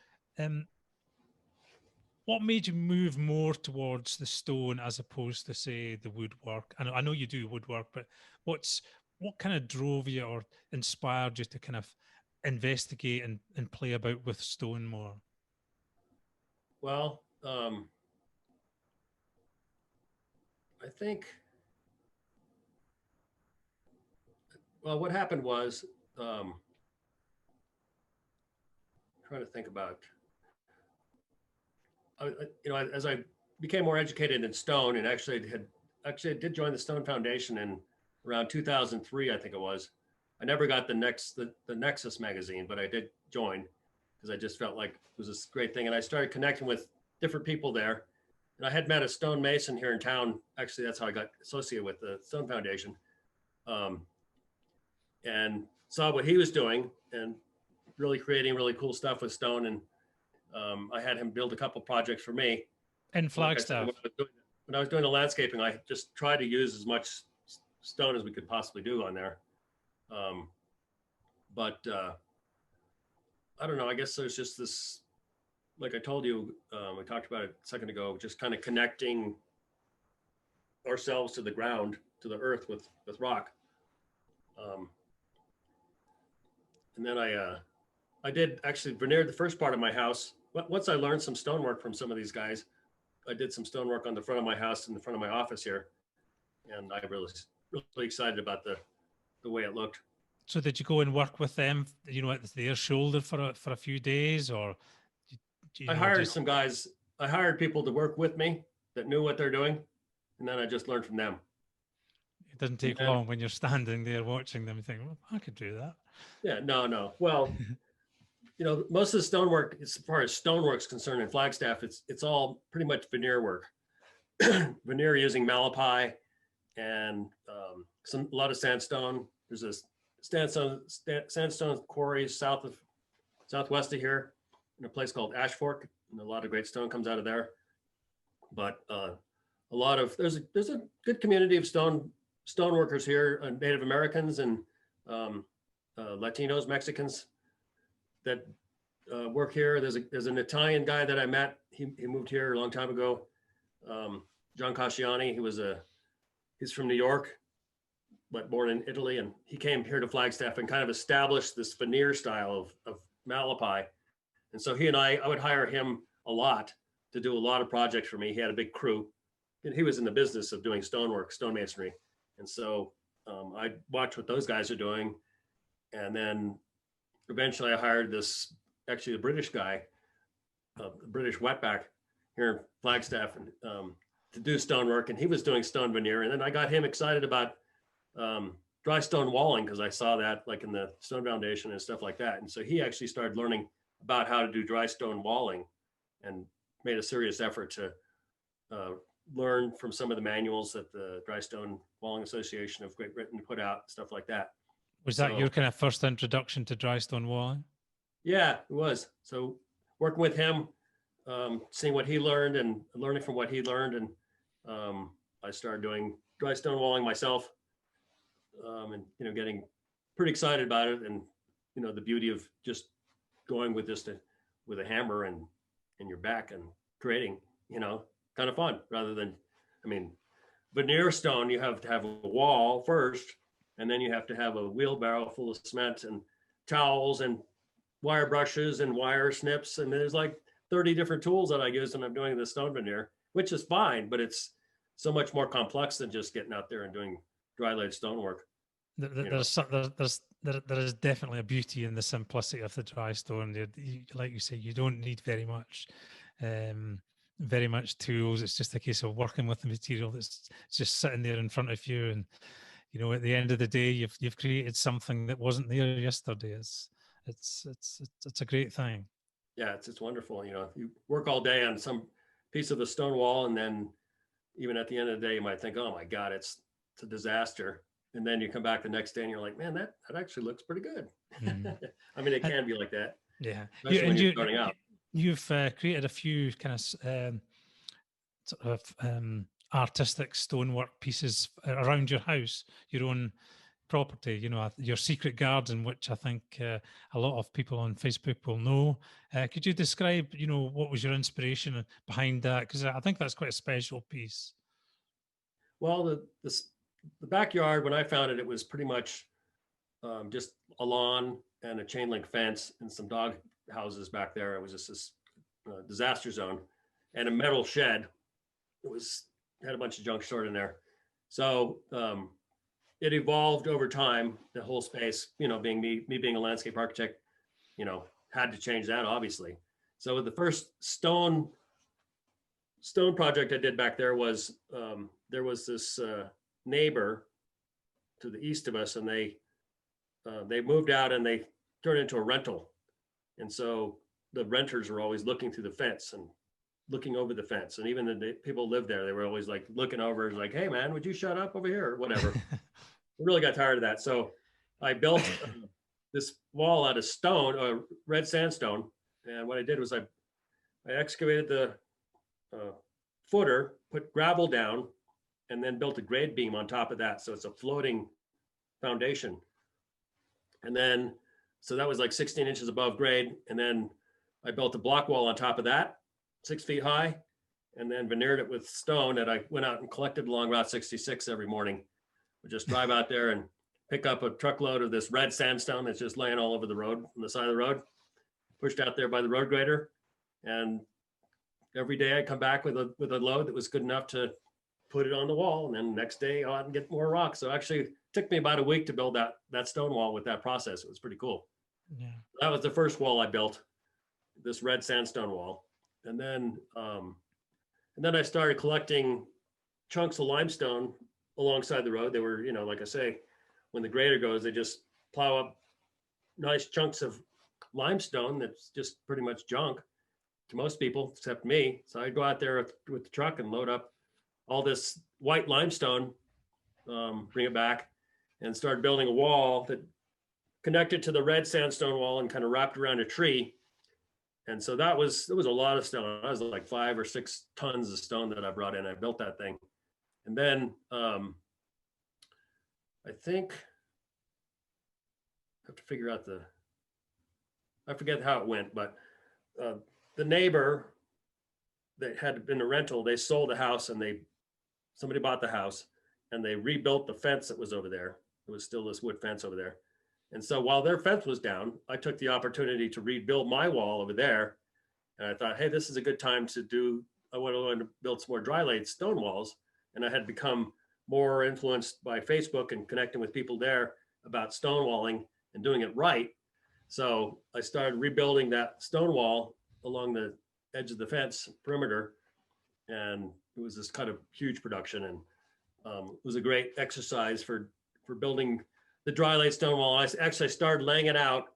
what made you move more towards the stone as opposed to, say, the woodwork? I know you do woodwork, but what kind of drove you or inspired you to kind of investigate and play about with stone more? Well, I think, well, what happened was, trying to think about, you know, as I became more educated in stone, and actually I did join the Stone Foundation in around 2003, I think it was. I never got the Nexus magazine, but I did join because I just felt like it was this great thing. And I started connecting with different people there. And I had met a stonemason here in town. Actually, that's how I got associated with the Stone Foundation, and saw what he was doing and really creating really cool stuff with stone. And I had him build a couple projects for me. In Flagstaff. When I was doing the landscaping, I just tried to use as much stone as we could possibly do on there. But I don't know, I guess there's just this, like I told you, we talked about it a second ago, just kind of connecting ourselves to the ground, to the earth with rock. And then I did actually veneered the first part of my house. Once I learned some stonework from some of these guys, I did some stonework on the front of my house and the front of my office here. And I really excited about the way it looked. So did you go and work with them, you know, at their shoulder for a few days, or? I hired some guys. I hired people to work with me that knew what they're doing, and then I just learned from them. It doesn't take long when you're standing there watching them. You think, well, I could do that. Yeah, no. Well, you know, most of the stonework, as far as stonework's concerned in Flagstaff, it's all pretty much veneer work. Veneer using malapai and a lot of sandstone. There's a sandstone quarries southwest of here in a place called Ash Fork, and a lot of great stone comes out of there. But there's a good community of stone workers here, Native Americans and Latinos, Mexicans that work here. There's an Italian guy that I met. He moved here a long time ago. John Casciani. He's from New York, but born in Italy, and he came here to Flagstaff and kind of established this veneer style of malapai. And so he and I would hire him a lot to do a lot of projects for me. He had a big crew, and he was in the business of doing stonework, stonemasonry. And so I watched what those guys are doing. And then eventually I hired a British guy, a British wetback here in Flagstaff, and to do stonework. And he was doing stone veneer. And then I got him excited about dry stone walling, because I saw that like in the Stone Foundation and stuff like that. And so he actually started learning about how to do dry stone walling and made a serious effort to learn from some of the manuals that the Dry Stone Walling Association of Great Britain put out, stuff like that. Was that your kind of first introduction to dry stone walling? Yeah, it was. So working with him, seeing what he learned and learning from what he learned. And I started doing dry stone walling myself, and, you know, getting pretty excited about it. And, you know, the beauty of just going with with a hammer and in your back and creating, you know, kind of fun, rather than, I mean, veneer stone, you have to have a wall first, and then you have to have a wheelbarrow full of cement and towels and wire brushes and wire snips. And there's like 30 different tools that I use when I'm doing the stone veneer, which is fine, but it's so much more complex than just getting out there and doing dry laid stonework. There is definitely a beauty in the simplicity of the dry stone. Like you say, you don't need very much tools. It's just a case of working with the material that's just sitting there in front of you. And, you know, at the end of the day, you've created something that wasn't there yesterday. It's a great thing. Yeah, it's wonderful. You know, you work all day on some piece of the stone wall, and then even at the end of the day, you might think, oh my God, it's a disaster. And then you come back the next day and you're like, man, that actually looks pretty good. Mm. I mean, it can be like that. Yeah. Especially when you're starting out. You've created a few kind of sort of artistic stonework pieces around your house, your own property, you know, your secret garden, which I think a lot of people on Facebook will know. Could you describe, you know, what was your inspiration behind that? Because I think that's quite a special piece. Well, the backyard, when I found it, it was pretty much just a lawn and a chain link fence and some dog houses back there. It was just this disaster zone and a metal shed. It had a bunch of junk stored in there. So it evolved over time, the whole space, you know, being me being a landscape architect, you know, had to change that obviously. So the first stone project I did back there was there was this neighbor to the east of us, and they moved out and they turned into a rental. And so the renters were always looking through the fence and looking over the fence. And even the people who lived there, they were always like looking over, like, hey man, would you shut up over here or whatever. I really got tired of that. So I built this wall out of stone, red sandstone. And what I did was I excavated the footer, put gravel down, and then built a grade beam on top of that. So it's a floating foundation. And then, so that was like 16 inches above grade. And then I built a block wall on top of that, 6 feet high, and then veneered it with stone that I went out and collected along Route 66 every morning. Would just drive out there and pick up a truckload of this red sandstone that's just laying all over the road, on the side of the road, pushed out there by the road grader. And every day I'd come back with a load that was good enough to put it on the wall. And then next day I'd get more rocks. So actually it took me about a week to build that stone wall with that process. It was pretty cool. Yeah. That was the first wall I built, this red sandstone wall. And then I started collecting chunks of limestone alongside the road. They were, you know, like I say, when the grader goes, they just plow up nice chunks of limestone that's just pretty much junk to most people except me. So I'd go out there with the truck and load up all this white limestone, bring it back, and start building a wall that connected to the red sandstone wall and kind of wrapped around a tree. And so there was a lot of stone. I was like 5 or 6 tons of stone that I brought in. I built that thing. And then I think I have to figure out I forget how it went, but the neighbor that had been a rental, they sold the house and somebody bought the house and they rebuilt the fence that was over there. It was still this wood fence over there. And so while their fence was down, I took the opportunity to rebuild my wall over there. And I thought, hey, this is a good time I wanted to build some more dry laid stone walls. And I had become more influenced by Facebook and connecting with people there about stonewalling and doing it right. So I started rebuilding that stone wall along the edge of the fence perimeter. And it was this kind of huge production. And it was a great exercise for building the dry laid stone wall. I actually started laying it out,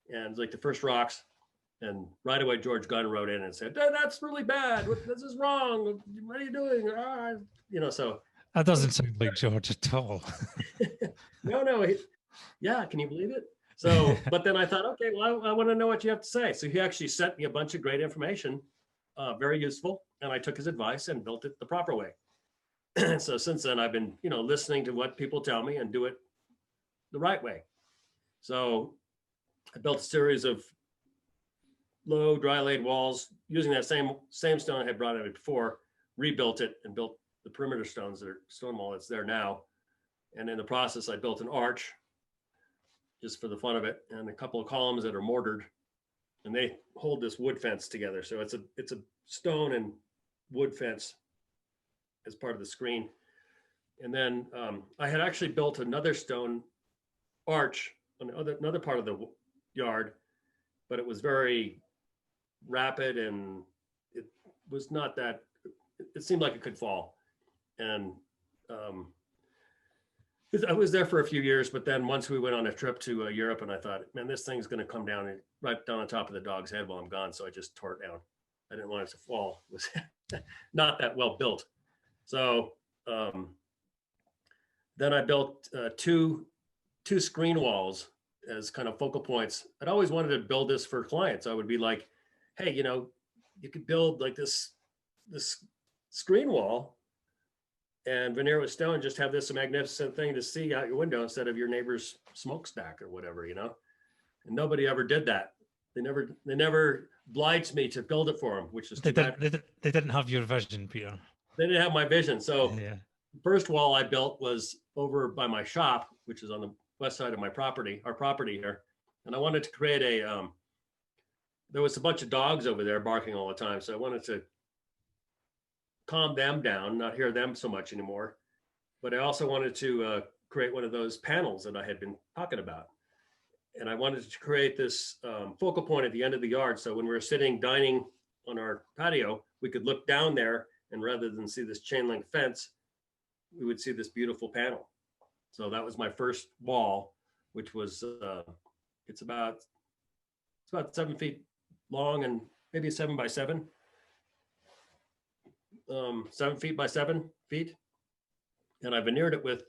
and it's like the first rocks. And right away, George Gunn wrote in and said, "That's really bad. This is wrong. What are you doing?" You know, so that doesn't sound like George at all. No. Yeah, can you believe it? So, but then I thought, okay, well, I want to know what you have to say. So he actually sent me a bunch of great information, very useful, and I took his advice and built it the proper way. So since then, I've been, you know, listening to what people tell me and do it the right way. So I built a series of low dry laid walls using that same stone I had brought in before, rebuilt it and built the perimeter stone wall that's there now. And in the process, I built an arch just for the fun of it, and a couple of columns that are mortared, and they hold this wood fence together. So it's a stone and wood fence as part of the screen. And then I had actually built another stone arch on another part of the yard, but it was very rapid and it was not that, it seemed like it could fall. And I was there for a few years, but then once we went on a trip to Europe, and I thought, man, this thing's going to come down right down on top of the dog's head while I'm gone. So I just tore it down. I didn't want it to fall. It was not that well built. So then I built two screen walls as kind of focal points. I'd always wanted to build this for clients. I would be like, hey, you know, you could build like this screen wall and veneer with stone, just have this magnificent thing to see out your window instead of your neighbor's smokestack or whatever, you know? And nobody ever did that. They never obliged me to build it for them, which is too bad. They didn't have your vision, Peter. They didn't have my vision. So Yeah. the first wall I built was over by my shop, which is on the west side of my property, our property here. And I wanted to create there was a bunch of dogs over there barking all the time. So I wanted to calm them down, not hear them so much anymore. But I also wanted to create one of those panels that I had been talking about. And I wanted to create this focal point at the end of the yard. So when we were sitting, dining on our patio, we could look down there, and rather than see this chain link fence, we would see this beautiful panel. So that was my first wall, which was, it's about 7 feet long and maybe 7 by 7. 7 feet by 7 feet. And I veneered it with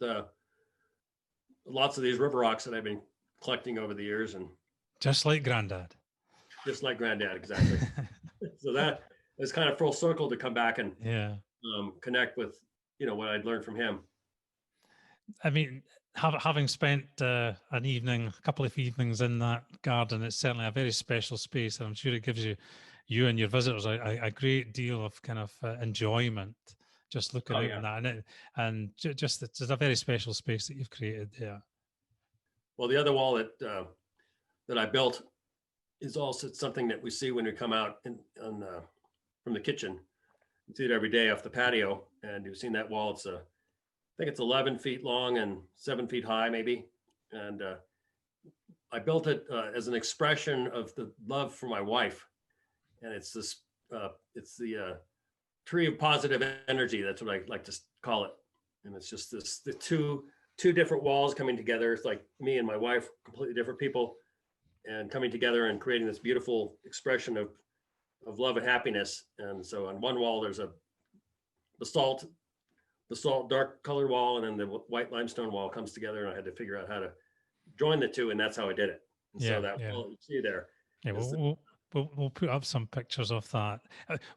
lots of these river rocks that I've been collecting over the years, and Just like Granddad. just like Granddad, exactly. So that was kind of full circle to come back and Yeah. connect with, you know, what I'd learned from him. I mean, having spent a couple of evenings in that garden, it's certainly a very special space, and I'm sure it gives you and your visitors a great deal of kind of enjoyment just looking out on that, and just it's a very special space that you've created there. Well, the other wall that I built is also something that we see when we come out from the kitchen. You see it every day off the patio, and you've seen that wall. It's I think it's 11 feet long and 7 feet high, maybe. And I built it as an expression of the love for my wife. And it's this, it's the tree of positive energy. That's what I like to call it. And it's just the two different walls coming together. It's like me and my wife, completely different people, and coming together and creating this beautiful expression of love and happiness. And so on one wall, there's a basalt dark colored wall, and then the white limestone wall comes together, and I had to figure out how to join the two, and that's how I did it. And so that wall you see there. Yeah, we'll put up some pictures of that.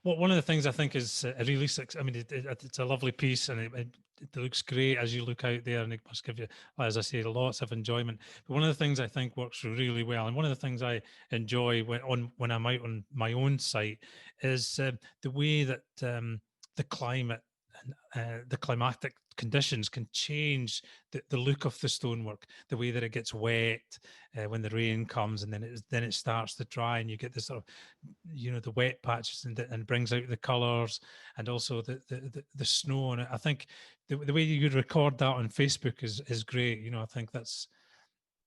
Well, one of the things I think is really, I mean, it's a lovely piece, and it looks great as you look out there, and it must give you, as I say, lots of enjoyment. But one of the things I think works really well, and one of the things I enjoy when I'm out on my own site, is the way that the climate and the climatic conditions can change the look of the stonework, the way that it gets wet when the rain comes, and then it starts to dry, and you get this sort of, you know, the wet patches, and brings out the colors, and also the snow. And I think the way you record that on Facebook is great. You know, I think that's,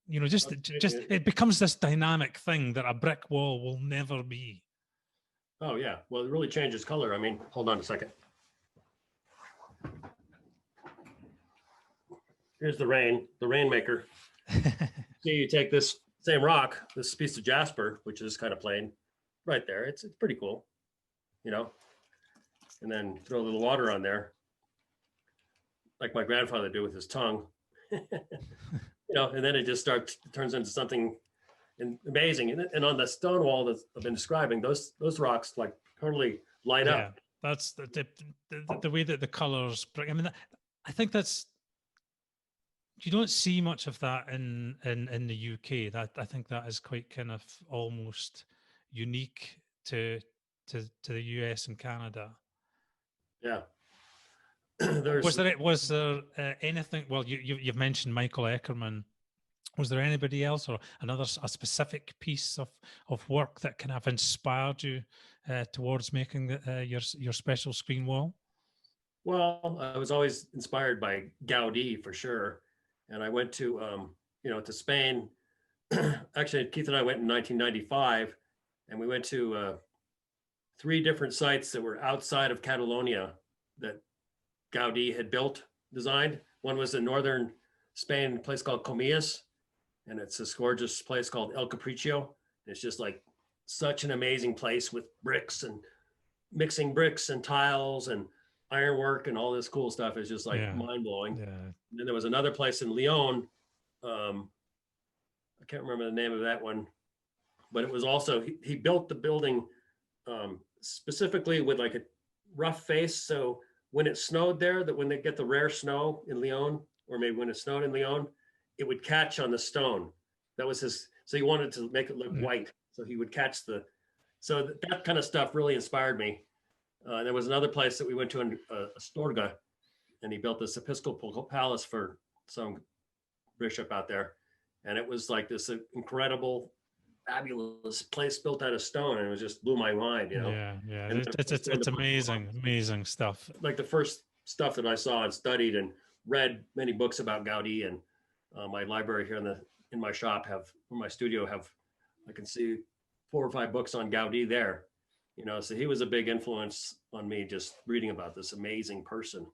you know, just it becomes this dynamic thing that a brick wall will never be. Oh yeah, well, it really changes color. I mean, hold on a second. Here's the rainmaker. See, you take this same rock, this piece of jasper, which is kind of plain, right there. It's pretty cool, you know, and then throw a little water on there, like my grandfather did with his tongue, you know, and then it just turns into something amazing. And on the stone wall that I've been describing, those rocks like totally light up. That's the way that the colors bring. I mean, I think that's, you don't see much of that in the UK. That I think that is quite kind of almost unique to the US and Canada. Yeah. Was there anything? Well, you've mentioned Michael Eckermann. Was there anybody else, or a specific piece of work that kind of inspired you towards making your special screen wall? Well, I was always inspired by Gaudi for sure. And I went to, you know, to Spain. Actually, Keith and I went in 1995, and we went to 3 different sites that were outside of Catalonia that Gaudi had designed. One was in northern Spain, a place called Comillas, and it's this gorgeous place called El Capricho. It's just like such an amazing place with bricks and mixing bricks and tiles and ironwork and all this cool stuff. Is just like mind blowing. Yeah. And then there was another place in Lyon. I can't remember the name of that one, but it was also, he built the building specifically with like rough face. So when it snowed there, that when they get the rare snow in Lyon, or maybe when it snowed in Lyon, it would catch on the stone. That was his. So he wanted to make it look white. So he would catch the. So that kind of stuff really inspired me. There was another place that we went to in Astorga, and he built this Episcopal palace for some bishop out there, and it was like this incredible, fabulous place built out of stone, and it was just blew my mind, you know. Yeah. And It's amazing stuff. Like the first stuff that I saw and studied and read many books about Gaudi, and my library here in my shop my studio I can see 4 or 5 books on Gaudi there, you know. So he was a big influence on me, just reading about this amazing person.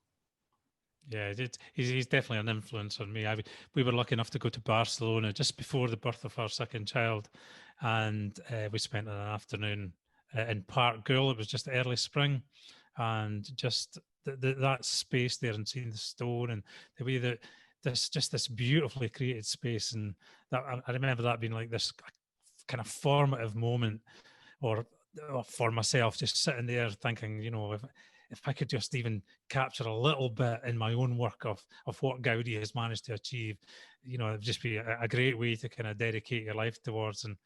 Yeah, he's definitely an influence on me. We were lucky enough to go to Barcelona just before the birth of our second child, and we spent an afternoon in Park Güell. It was just early spring, and just that space there, and seeing the stone and the way that this beautifully created space, and that I remember that being like this kind of formative moment, or for myself, just sitting there thinking, you know, if I could just even capture a little bit in my own work of what Gaudi has managed to achieve, you know, it'd just be a great way to kind of dedicate your life towards. And,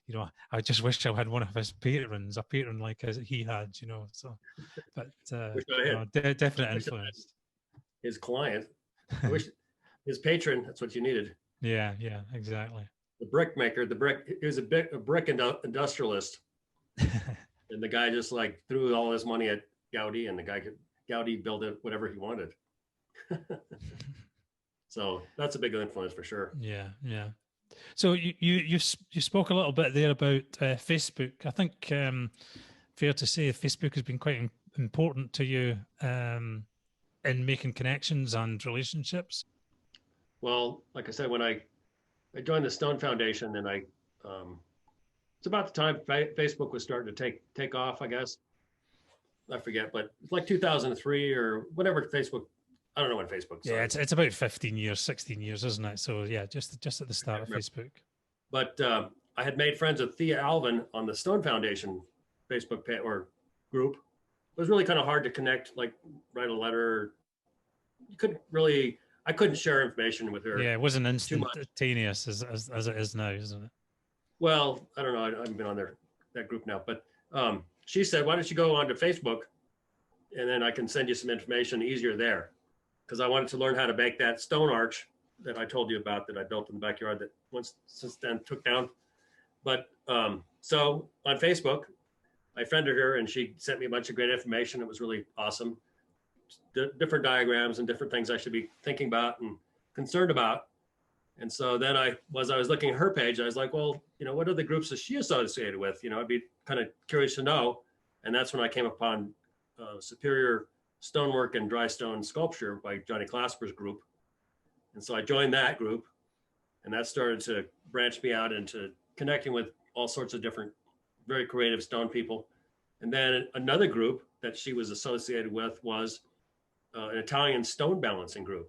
you know, I just wish I had one of his patrons, a patron like as he had, you know. So, but you know, definite influence. His client, I wish his patron. That's what you needed. Yeah, exactly. The brick maker, he was a brick industrialist, and the guy just like threw all his money at Gaudi, and Gaudi build it whatever he wanted. So that's a big influence for sure. Yeah. So you spoke a little bit there about Facebook. I think fair to say Facebook has been quite important to you in making connections and relationships. Well, like I said, when I joined the Stone Foundation, and it's about the time Facebook was starting to take off, I guess. I forget, but it's like 2003 or whatever. Facebook, I don't know when Facebook started. Yeah, it's about 15 years, 16 years, isn't it? So yeah, just at the start of Facebook. But I had made friends with Thea Alvin on the Stone Foundation Facebook page or group. It was really kind of hard to connect, like write a letter. I couldn't share information with her. Yeah, it wasn't instantaneous as it is now, isn't it? Well, I don't know. I haven't been on that group now, but she said, why don't you go onto Facebook, and then I can send you some information easier there. Because I wanted to learn how to make that stone arch that I told you about that I built in the backyard that since then took down. But so on Facebook, I friended her, and she sent me a bunch of great information. It was really awesome. Different diagrams and different things I should be thinking about and concerned about. And so then I was looking at her page, I was like, well, you know, what are the groups is she associated with? You know, I'd be kind of curious to know. And that's when I came upon Superior Stonework and Dry Stone Sculpture by Johnny Clasper's group. And so I joined that group, and that started to branch me out into connecting with all sorts of different, very creative stone people. And then another group that she was associated with was an Italian stone balancing group.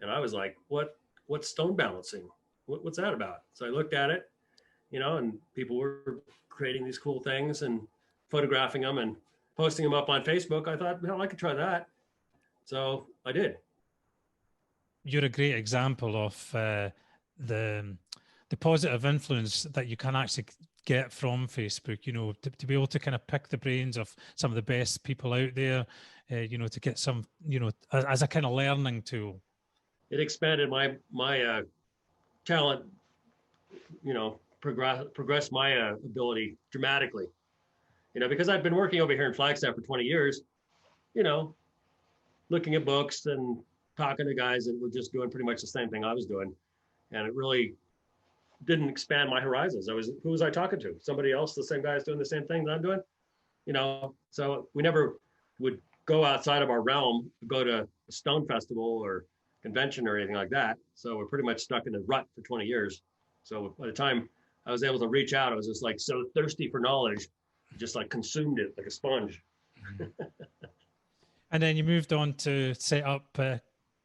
And I was like, what's stone balancing? What's that about? So I looked at it, you know, and people were creating these cool things and photographing them and posting them up on Facebook. I thought, well, I could try that. So I did. You're a great example of the positive influence that you can actually get from Facebook, you know, to be able to kind of pick the brains of some of the best people out there, you know, to get some, you know, as a kind of learning tool. It expanded my talent, you know, progressed my ability dramatically, you know, because I've been working over here in Flagstaff for 20 years, you know, looking at books and talking to guys that were just doing pretty much the same thing I was doing. And it really didn't expand my horizons. Who was I talking to? Somebody else, the same guys doing the same thing that I'm doing, you know? So we never would go outside of our realm, go to a stone festival or convention or anything like that. So we're pretty much stuck in a rut for 20 years. So by the time I was able to reach out, I was just like so thirsty for knowledge, just like consumed it like a sponge. And then you moved on to set up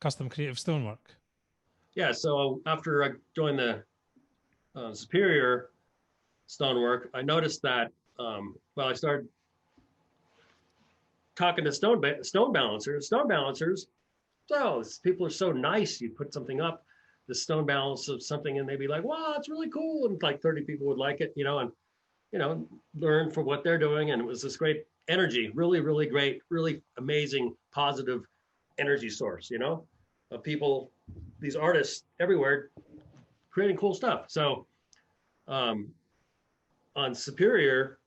Custom Creative Stonework. Yeah, so after I joined the Superior Stonework, I noticed that, well, I started talking to stone balancers. So people are so nice. You put something up, the stone balance of something, and they'd be like, "Wow, it's really cool," and like 30 people would like it, and learn from what they're doing. And it was this great energy, really, really great, really amazing, positive energy source, of people, these artists everywhere creating cool stuff. So on Superior,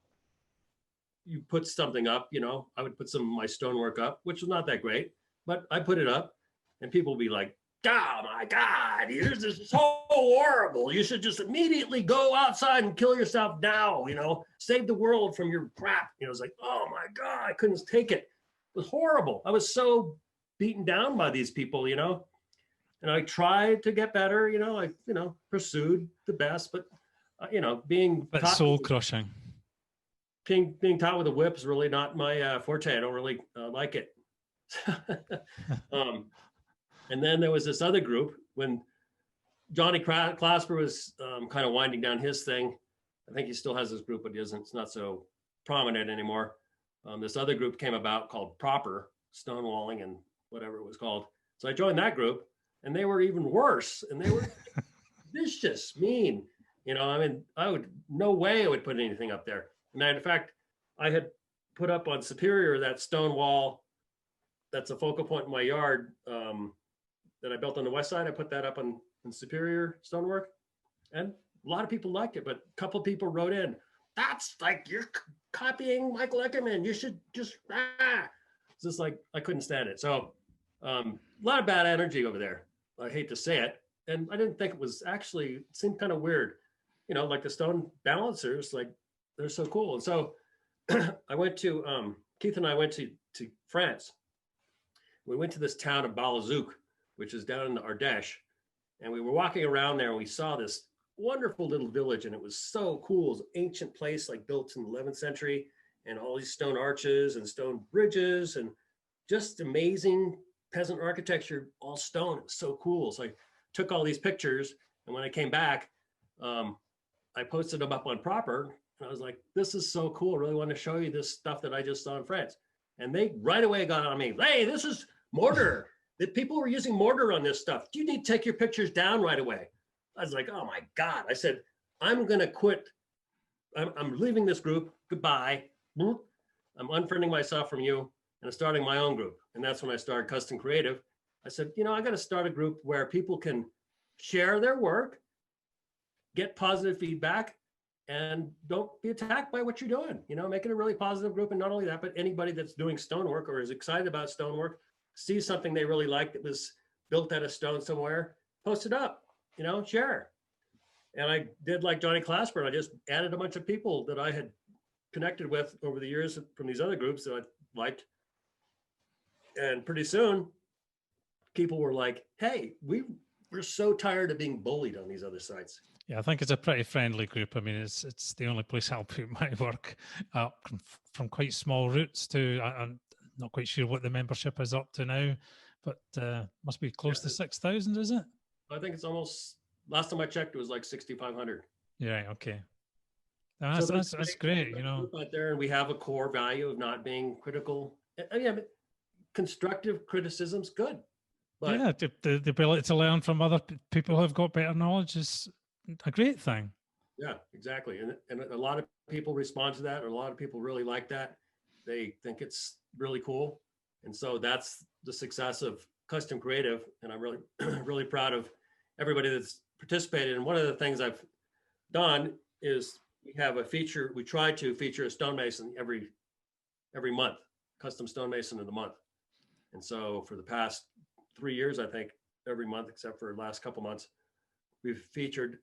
you put something up, I would put some of my stonework up, which was not that great, but I put it up and people would be like, "Oh my God, this is so horrible. You should just immediately go outside and kill yourself now, save the world from your crap." It's like, oh my God, I couldn't take it. It was horrible. I was so beaten down by these people, and I tried to get better, I pursued the best, but, being soul crushing. Being taught with a whip is really not my forte. I don't really like it. And then there was this other group when Johnny Clasper was kind of winding down his thing. I think he still has this group, but it's not so prominent anymore. This other group came about called Proper Stonewalling and whatever it was called. So I joined that group, and they were even worse. And they were vicious, mean. No way I would put anything up there. And in fact, I had put up on Superior that stone wall that's a focal point in my yard that I built on the west side. I put that up on Superior stonework, and a lot of people liked it, but a couple of people wrote in, "That's like you're copying Michael Eckerman. You should just It's just like I couldn't stand it. So a lot of bad energy over there. I hate to say it, and I didn't think it was actually. It seemed kind of weird, like the stone balancers, like they're so cool. And so I went to Keith and I went to France. We went to this town of Balazouk, which is down in the Ardèche. And we were walking around there and we saw this wonderful little village, and it was so cool. It was an ancient place, like built in the 11th century, and all these stone arches and stone bridges and just amazing peasant architecture, all stone. It was so cool. So I took all these pictures, and when I came back, I posted them up on Proper, and I was like, "This is so cool. I really want to show you this stuff that I just saw in France." And they right away got on me. "Hey, this is mortar. That people were using mortar on this stuff. You need to take your pictures down right away." I was like, "Oh my God." I said, "I'm going to quit. I'm leaving this group. Goodbye. I'm unfriending myself from you and starting my own group." And that's when I started Custom Creative. I said, I got to start a group where people can share their work, get positive feedback, and don't be attacked by what you're doing. Make it a really positive group. And not only that, but anybody that's doing stonework or is excited about stonework, sees something they really like that was built out of stone somewhere, post it up, share. And I did like Johnny Clasper. I just added a bunch of people that I had connected with over the years from these other groups that I liked. And pretty soon, people were like, "Hey, we're so tired of being bullied on these other sites." Yeah, I think it's a pretty friendly group. I mean, it's the only place I'll put my work up from quite small roots to, I'm not quite sure what the membership is up to now, but must be close to 6,000, is it? I think it's almost, last time I checked, it was like 6,500. Yeah, okay. That's great, Out there, and we have a core value of not being critical. But constructive criticism's good. But yeah, the ability to learn from other people who have got better knowledge is a great thing. Yeah, exactly. And a lot of people respond to that, or a lot of people really like that. They think it's really cool. And so that's the success of Custom Creative. And I'm really, really proud of everybody that's participated. And one of the things I've done is we have a feature, we try to feature a stonemason every month, custom stonemason of the month. And so for the past 3 years, I think every month, except for the last couple months, we've featured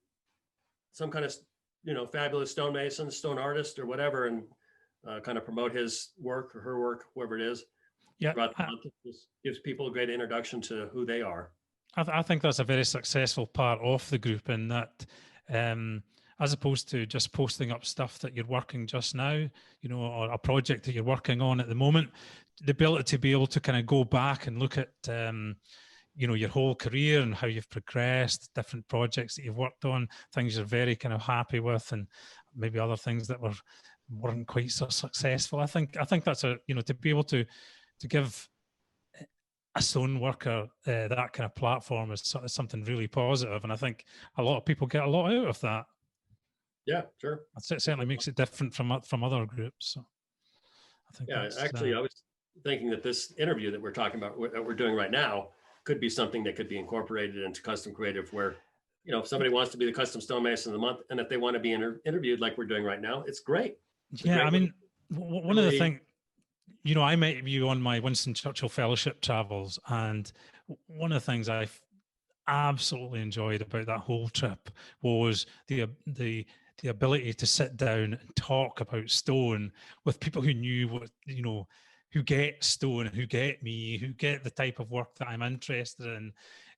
some kind of, fabulous stonemason, stone artist or whatever, and kind of promote his work or her work, whoever it is. Yeah. Throughout the month. It just gives people a great introduction to who they are. I think that's a very successful part of the group, in that as opposed to just posting up stuff that you're working just now, or a project that you're working on at the moment, the ability to be able to kind of go back and look at, your whole career and how you've progressed, different projects that you've worked on, things you're very kind of happy with, and maybe other things that were weren't quite so successful. I think that's a, you know, to be able to give a stone worker that kind of platform is something really positive, and I think a lot of people get a lot out of that. Yeah, sure. It certainly makes it different from other groups. So I think Yeah, that's actually, I was thinking that this interview that we're talking about, that we're doing right now, could be something that could be incorporated into Custom Creative, where, you know, if somebody wants to be the custom stonemason of the month, and if they want to be interviewed like we're doing right now, it's great. It's a yeah. great I way mean, to one of the really, things, you know, I met you on my Winston Churchill Fellowship travels, and one of the things I absolutely enjoyed about that whole trip was the ability to sit down and talk about stone with people who knew what, you know, who get stone, who get me, who get the type of work that I'm interested in,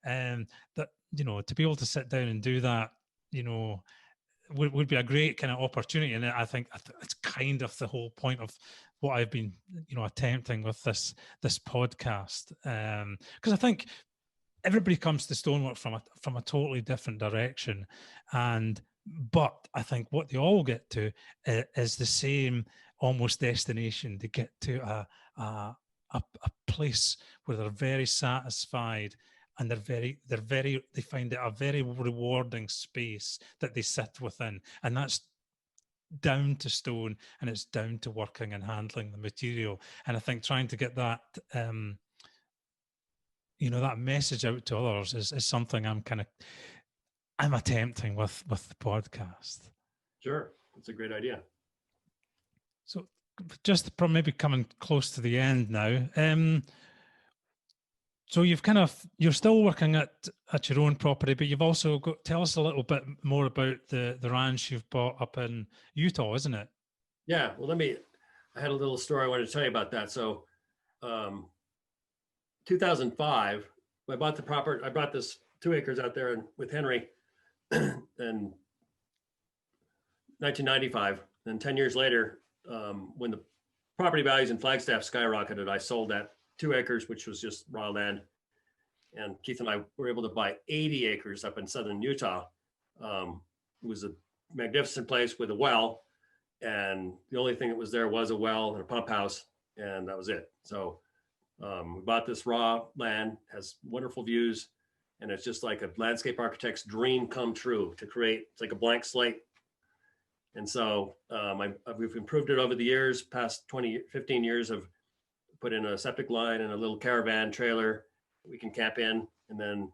and that, you know, to be able to sit down and do that, you know, would be a great kind of opportunity. And I think it's kind of the whole point of what I've been, you know, attempting with this podcast, because I think everybody comes to stonework from a totally different direction, and but I think what they all get to is the same almost destination. They get to a place where they're very satisfied, and they find it a very rewarding space that they sit within, and that's down to stone, and it's down to working and handling the material. And I think trying to get that you know, that message out to others is something I'm attempting with the podcast. sure, it's a great idea. So just maybe coming close to the end now. So you're still working at your own property, but you've also got, tell us a little bit more about the ranch you've bought up in Utah, isn't it? Yeah, well, I had a little story I wanted to tell you about that. So, 2005, I bought this 2 acres out there with Henry in 1995. And 10 years later, when the property values in Flagstaff skyrocketed, I sold that 2 acres, which was just raw land. And Keith and I were able to buy 80 acres up in southern Utah. It was a magnificent place with a well. And the only thing that was there was a well and a pump house, and that was it. So we bought this raw land, has wonderful views, and it's just like a landscape architect's dream come true to create. It's like a blank slate. And so we've improved it over the years, past 15 years of put in a septic line and a little caravan trailer we can camp in. And then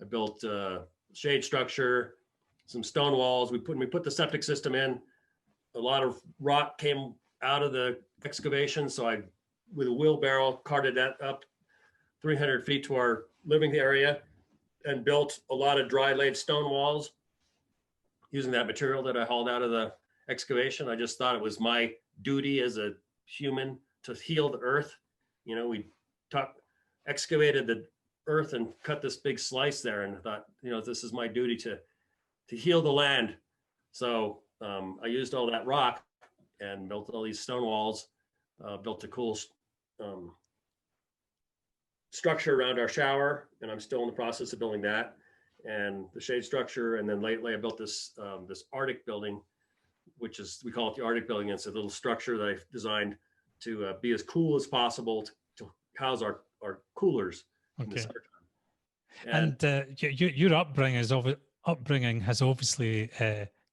I built a shade structure, some stone walls. We put the septic system in. A lot of rock came out of the excavation. So I, with a wheelbarrow, carted that up 300 feet to our living area and built a lot of dry laid stone walls using that material that I hauled out of the excavation. I just thought it was my duty as a human to heal the earth. You know, we excavated the earth and cut this big slice there, and I thought, you know, this is my duty to heal the land. So I used all that rock and built all these stone walls, built a cool structure around our shower, and I'm still in the process of building that, and the shade structure. And then lately I built this this Arctic building, which is, we call it the Arctic building. It's a little structure that I've designed to be as cool as possible to house our coolers in the summertime. And your upbringing has obviously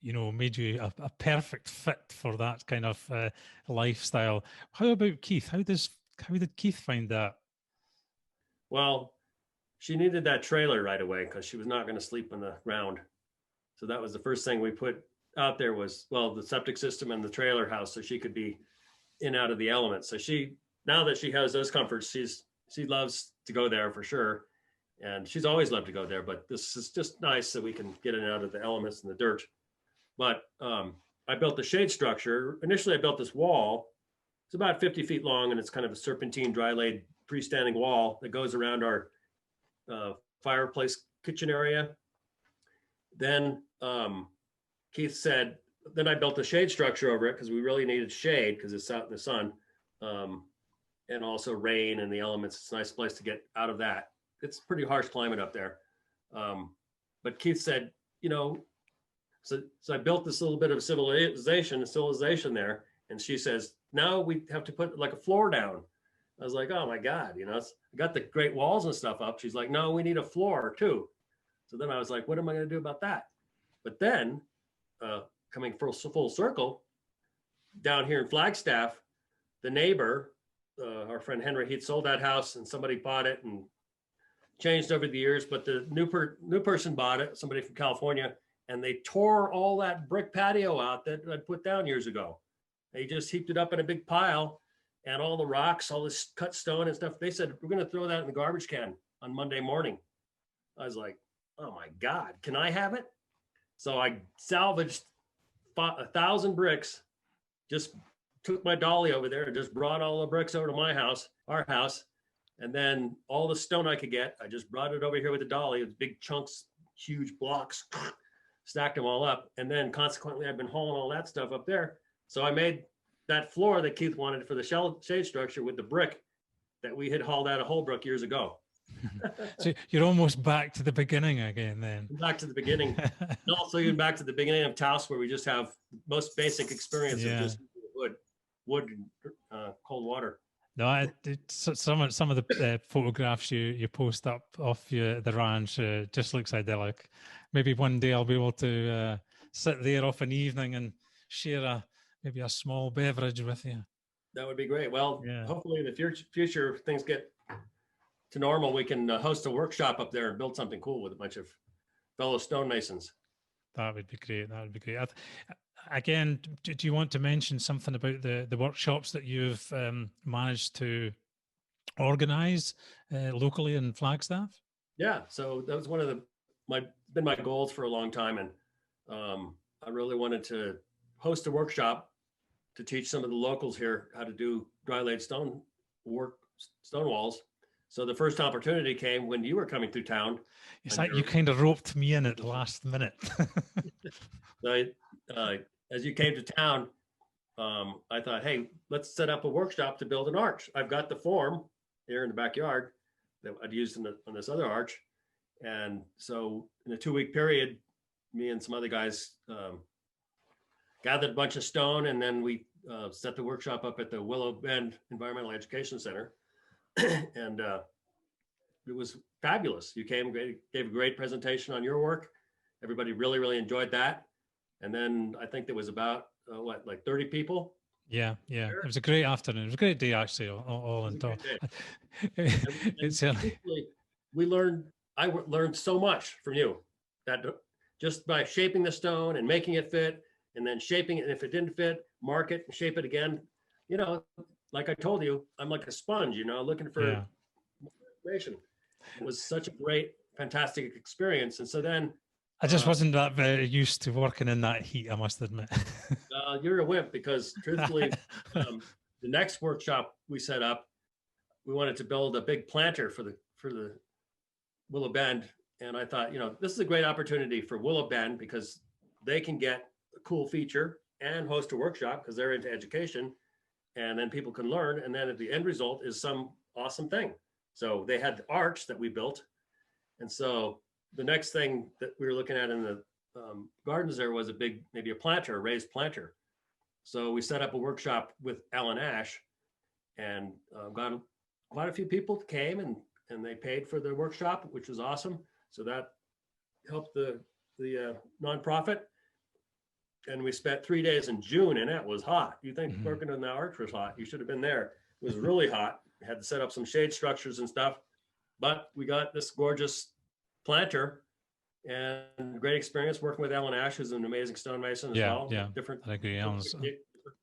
you know, made you a perfect fit for that kind of lifestyle. How about Keith? How did Keith find that? Well, she needed that trailer right away because she was not going to sleep on the ground. So that was the first thing we put out there was, well, the septic system and the trailer house, so she could be in out of the elements. So now that she has those comforts, she loves to go there for sure. And she's always loved to go there, but this is just nice that we can get in and out of the elements and the dirt. But I built the shade structure. Initially, I built this wall. It's about 50 feet long, and it's kind of a serpentine, dry laid, freestanding wall that goes around our fireplace kitchen area. Then Keith said, then I built a shade structure over it because we really needed shade because it's out in the sun, and also rain and the elements. It's a nice place to get out of that. It's pretty harsh climate up there. But Keith said, you know, so I built this little bit of civilization there. And she says, no, we have to put like a floor down. I was like, oh my God, you know, I got the great walls and stuff up. She's like, no, we need a floor too. So then I was like, what am I going to do about that? But then coming full circle, down here in Flagstaff, the neighbor, our friend Henry, he'd sold that house and somebody bought it and changed over the years. But the new person bought it, somebody from California, and they tore all that brick patio out that I'd put down years ago. They just heaped it up in a big pile, and all the rocks, all this cut stone and stuff. They said, we're going to throw that in the garbage can on Monday morning. I was like, oh my God, can I have it? So I salvaged 1,000 bricks, just took my dolly over there and just brought all the bricks over to my house, our house. And then all the stone I could get, I just brought it over here with the dolly with big chunks, huge blocks, stacked them all up. And then consequently, I've been hauling all that stuff up there. So I made that floor that Keith wanted for the shade structure with the brick that we had hauled out of Holbrook years ago. So you're almost back to the beginning again then. Back to the beginning. And also even back to the beginning of Taos, where we just have most basic experience of just wood and cold water. No, some of the photographs you post up of the ranch just looks idyllic. Maybe one day I'll be able to sit there off an evening and share maybe a small beverage with you. That would be great. Well, hopefully in the future, if things get to normal, we can host a workshop up there and build something cool with a bunch of fellow stonemasons. That would be great. That would be great. Again, do you want to mention something about the workshops that you've managed to organize locally in Flagstaff? Yeah, so that was one of my goals for a long time, and I really wanted to host a workshop to teach some of the locals here how to do dry laid stone walls. So the first opportunity came when you were coming through town. It's like you kind of roped me in at the last minute. As you came to town, I thought, hey, let's set up a workshop to build an arch. I've got the form here in the backyard that I'd used on this other arch. And so in a 2-week period, me and some other guys gathered a bunch of stone, and then we set the workshop up at the Willow Bend Environmental Education Center. And it was fabulous. You came, gave a great presentation on your work. Everybody really, really enjoyed that. And then I think there was about, like 30 people? Yeah. It was a great afternoon. It was a great day, actually, all in all. I learned so much from you, that just by shaping the stone and making it fit, and then shaping it, and if it didn't fit, mark it and shape it again. You know, like I told you, I'm like a sponge, looking for information. It was such a great, fantastic experience. And so then I just wasn't that very used to working in that heat, I must admit. You're a wimp, because truthfully, the next workshop we set up, we wanted to build a big planter for the Willow Bend. And I thought, this is a great opportunity for Willow Bend, because they can get a cool feature and host a workshop because they're into education, and then people can learn. And then at the end result is some awesome thing. So they had the arch that we built. And so the next thing that we were looking at in the gardens there was maybe a raised planter. So we set up a workshop with Alan Ash, and got quite a few people came and they paid for the workshop, which was awesome. So that helped the nonprofit. And we spent 3 days in June, and it was hot. You think working on the arch was hot? You should have been there. It was really hot. We had to set up some shade structures and stuff, but we got this gorgeous planter, and great experience working with Alan Ash, who's an amazing stonemason as well. Yeah, different. I agree. Alan's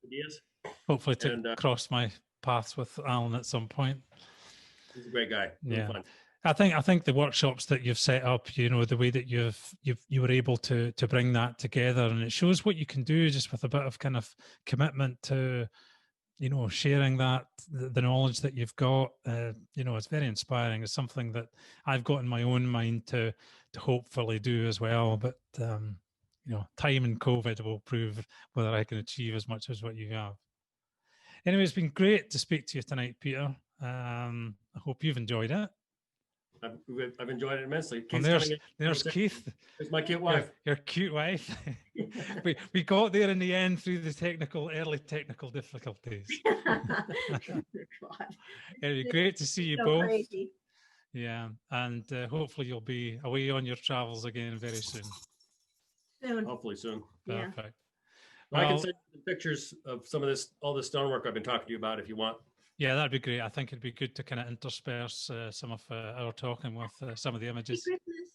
ideas. Hopefully to cross my paths with Alan at some point. He's a great guy. Really fun. I think the workshops that you've set up, the way that you were able to bring that together, and it shows what you can do just with a bit of kind of commitment to, sharing the knowledge that you've got. It's very inspiring. It's something that I've got in my own mind to hopefully do as well. But time and COVID will prove whether I can achieve as much as what you have. Anyway, it's been great to speak to you tonight, Peter. I hope you've enjoyed it. I've enjoyed it immensely. And Keith's there's coming in. there's Keith, There's my cute wife. your cute wife. we got there in the end through the early technical difficulties. God. It'd be great to see you So both. crazy. Yeah, and hopefully you'll be away on your travels again very soon. Soon. Hopefully soon. Yeah. Perfect. I can Well, send you pictures of some of this, all the stonework I've been talking to you about if you want. yeah, that'd be great. I think it'd be good to kind of intersperse some of our talking with some of the Happy images. Christmas.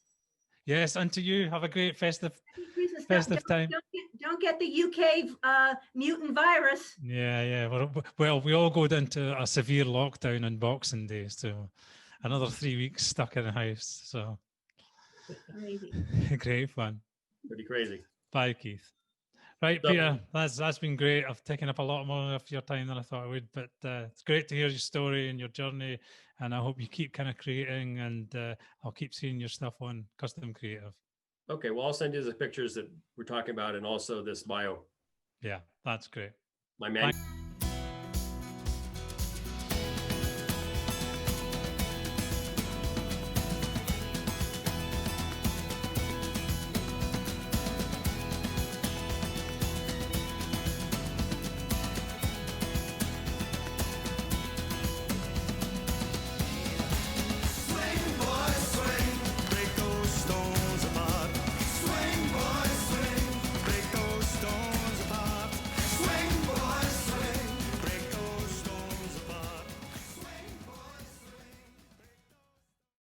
Yes, and to you, have a great festive Happy Christmas. festive time. Don't get the UK mutant virus. Yeah. Well, we all go into a severe lockdown on Boxing Day, so another 3 weeks stuck in the house. So Crazy. great fun. Pretty crazy. Bye, Keith. Right, So- Peter, that's been great. I've taken up a lot more of your time than I thought I would, but it's great to hear your story and your journey. And I hope you keep kind of creating, and I'll keep seeing your stuff on Custom Creative. Okay, well, I'll send you the pictures that we're talking about and also this bio, Yeah, that's great. my man.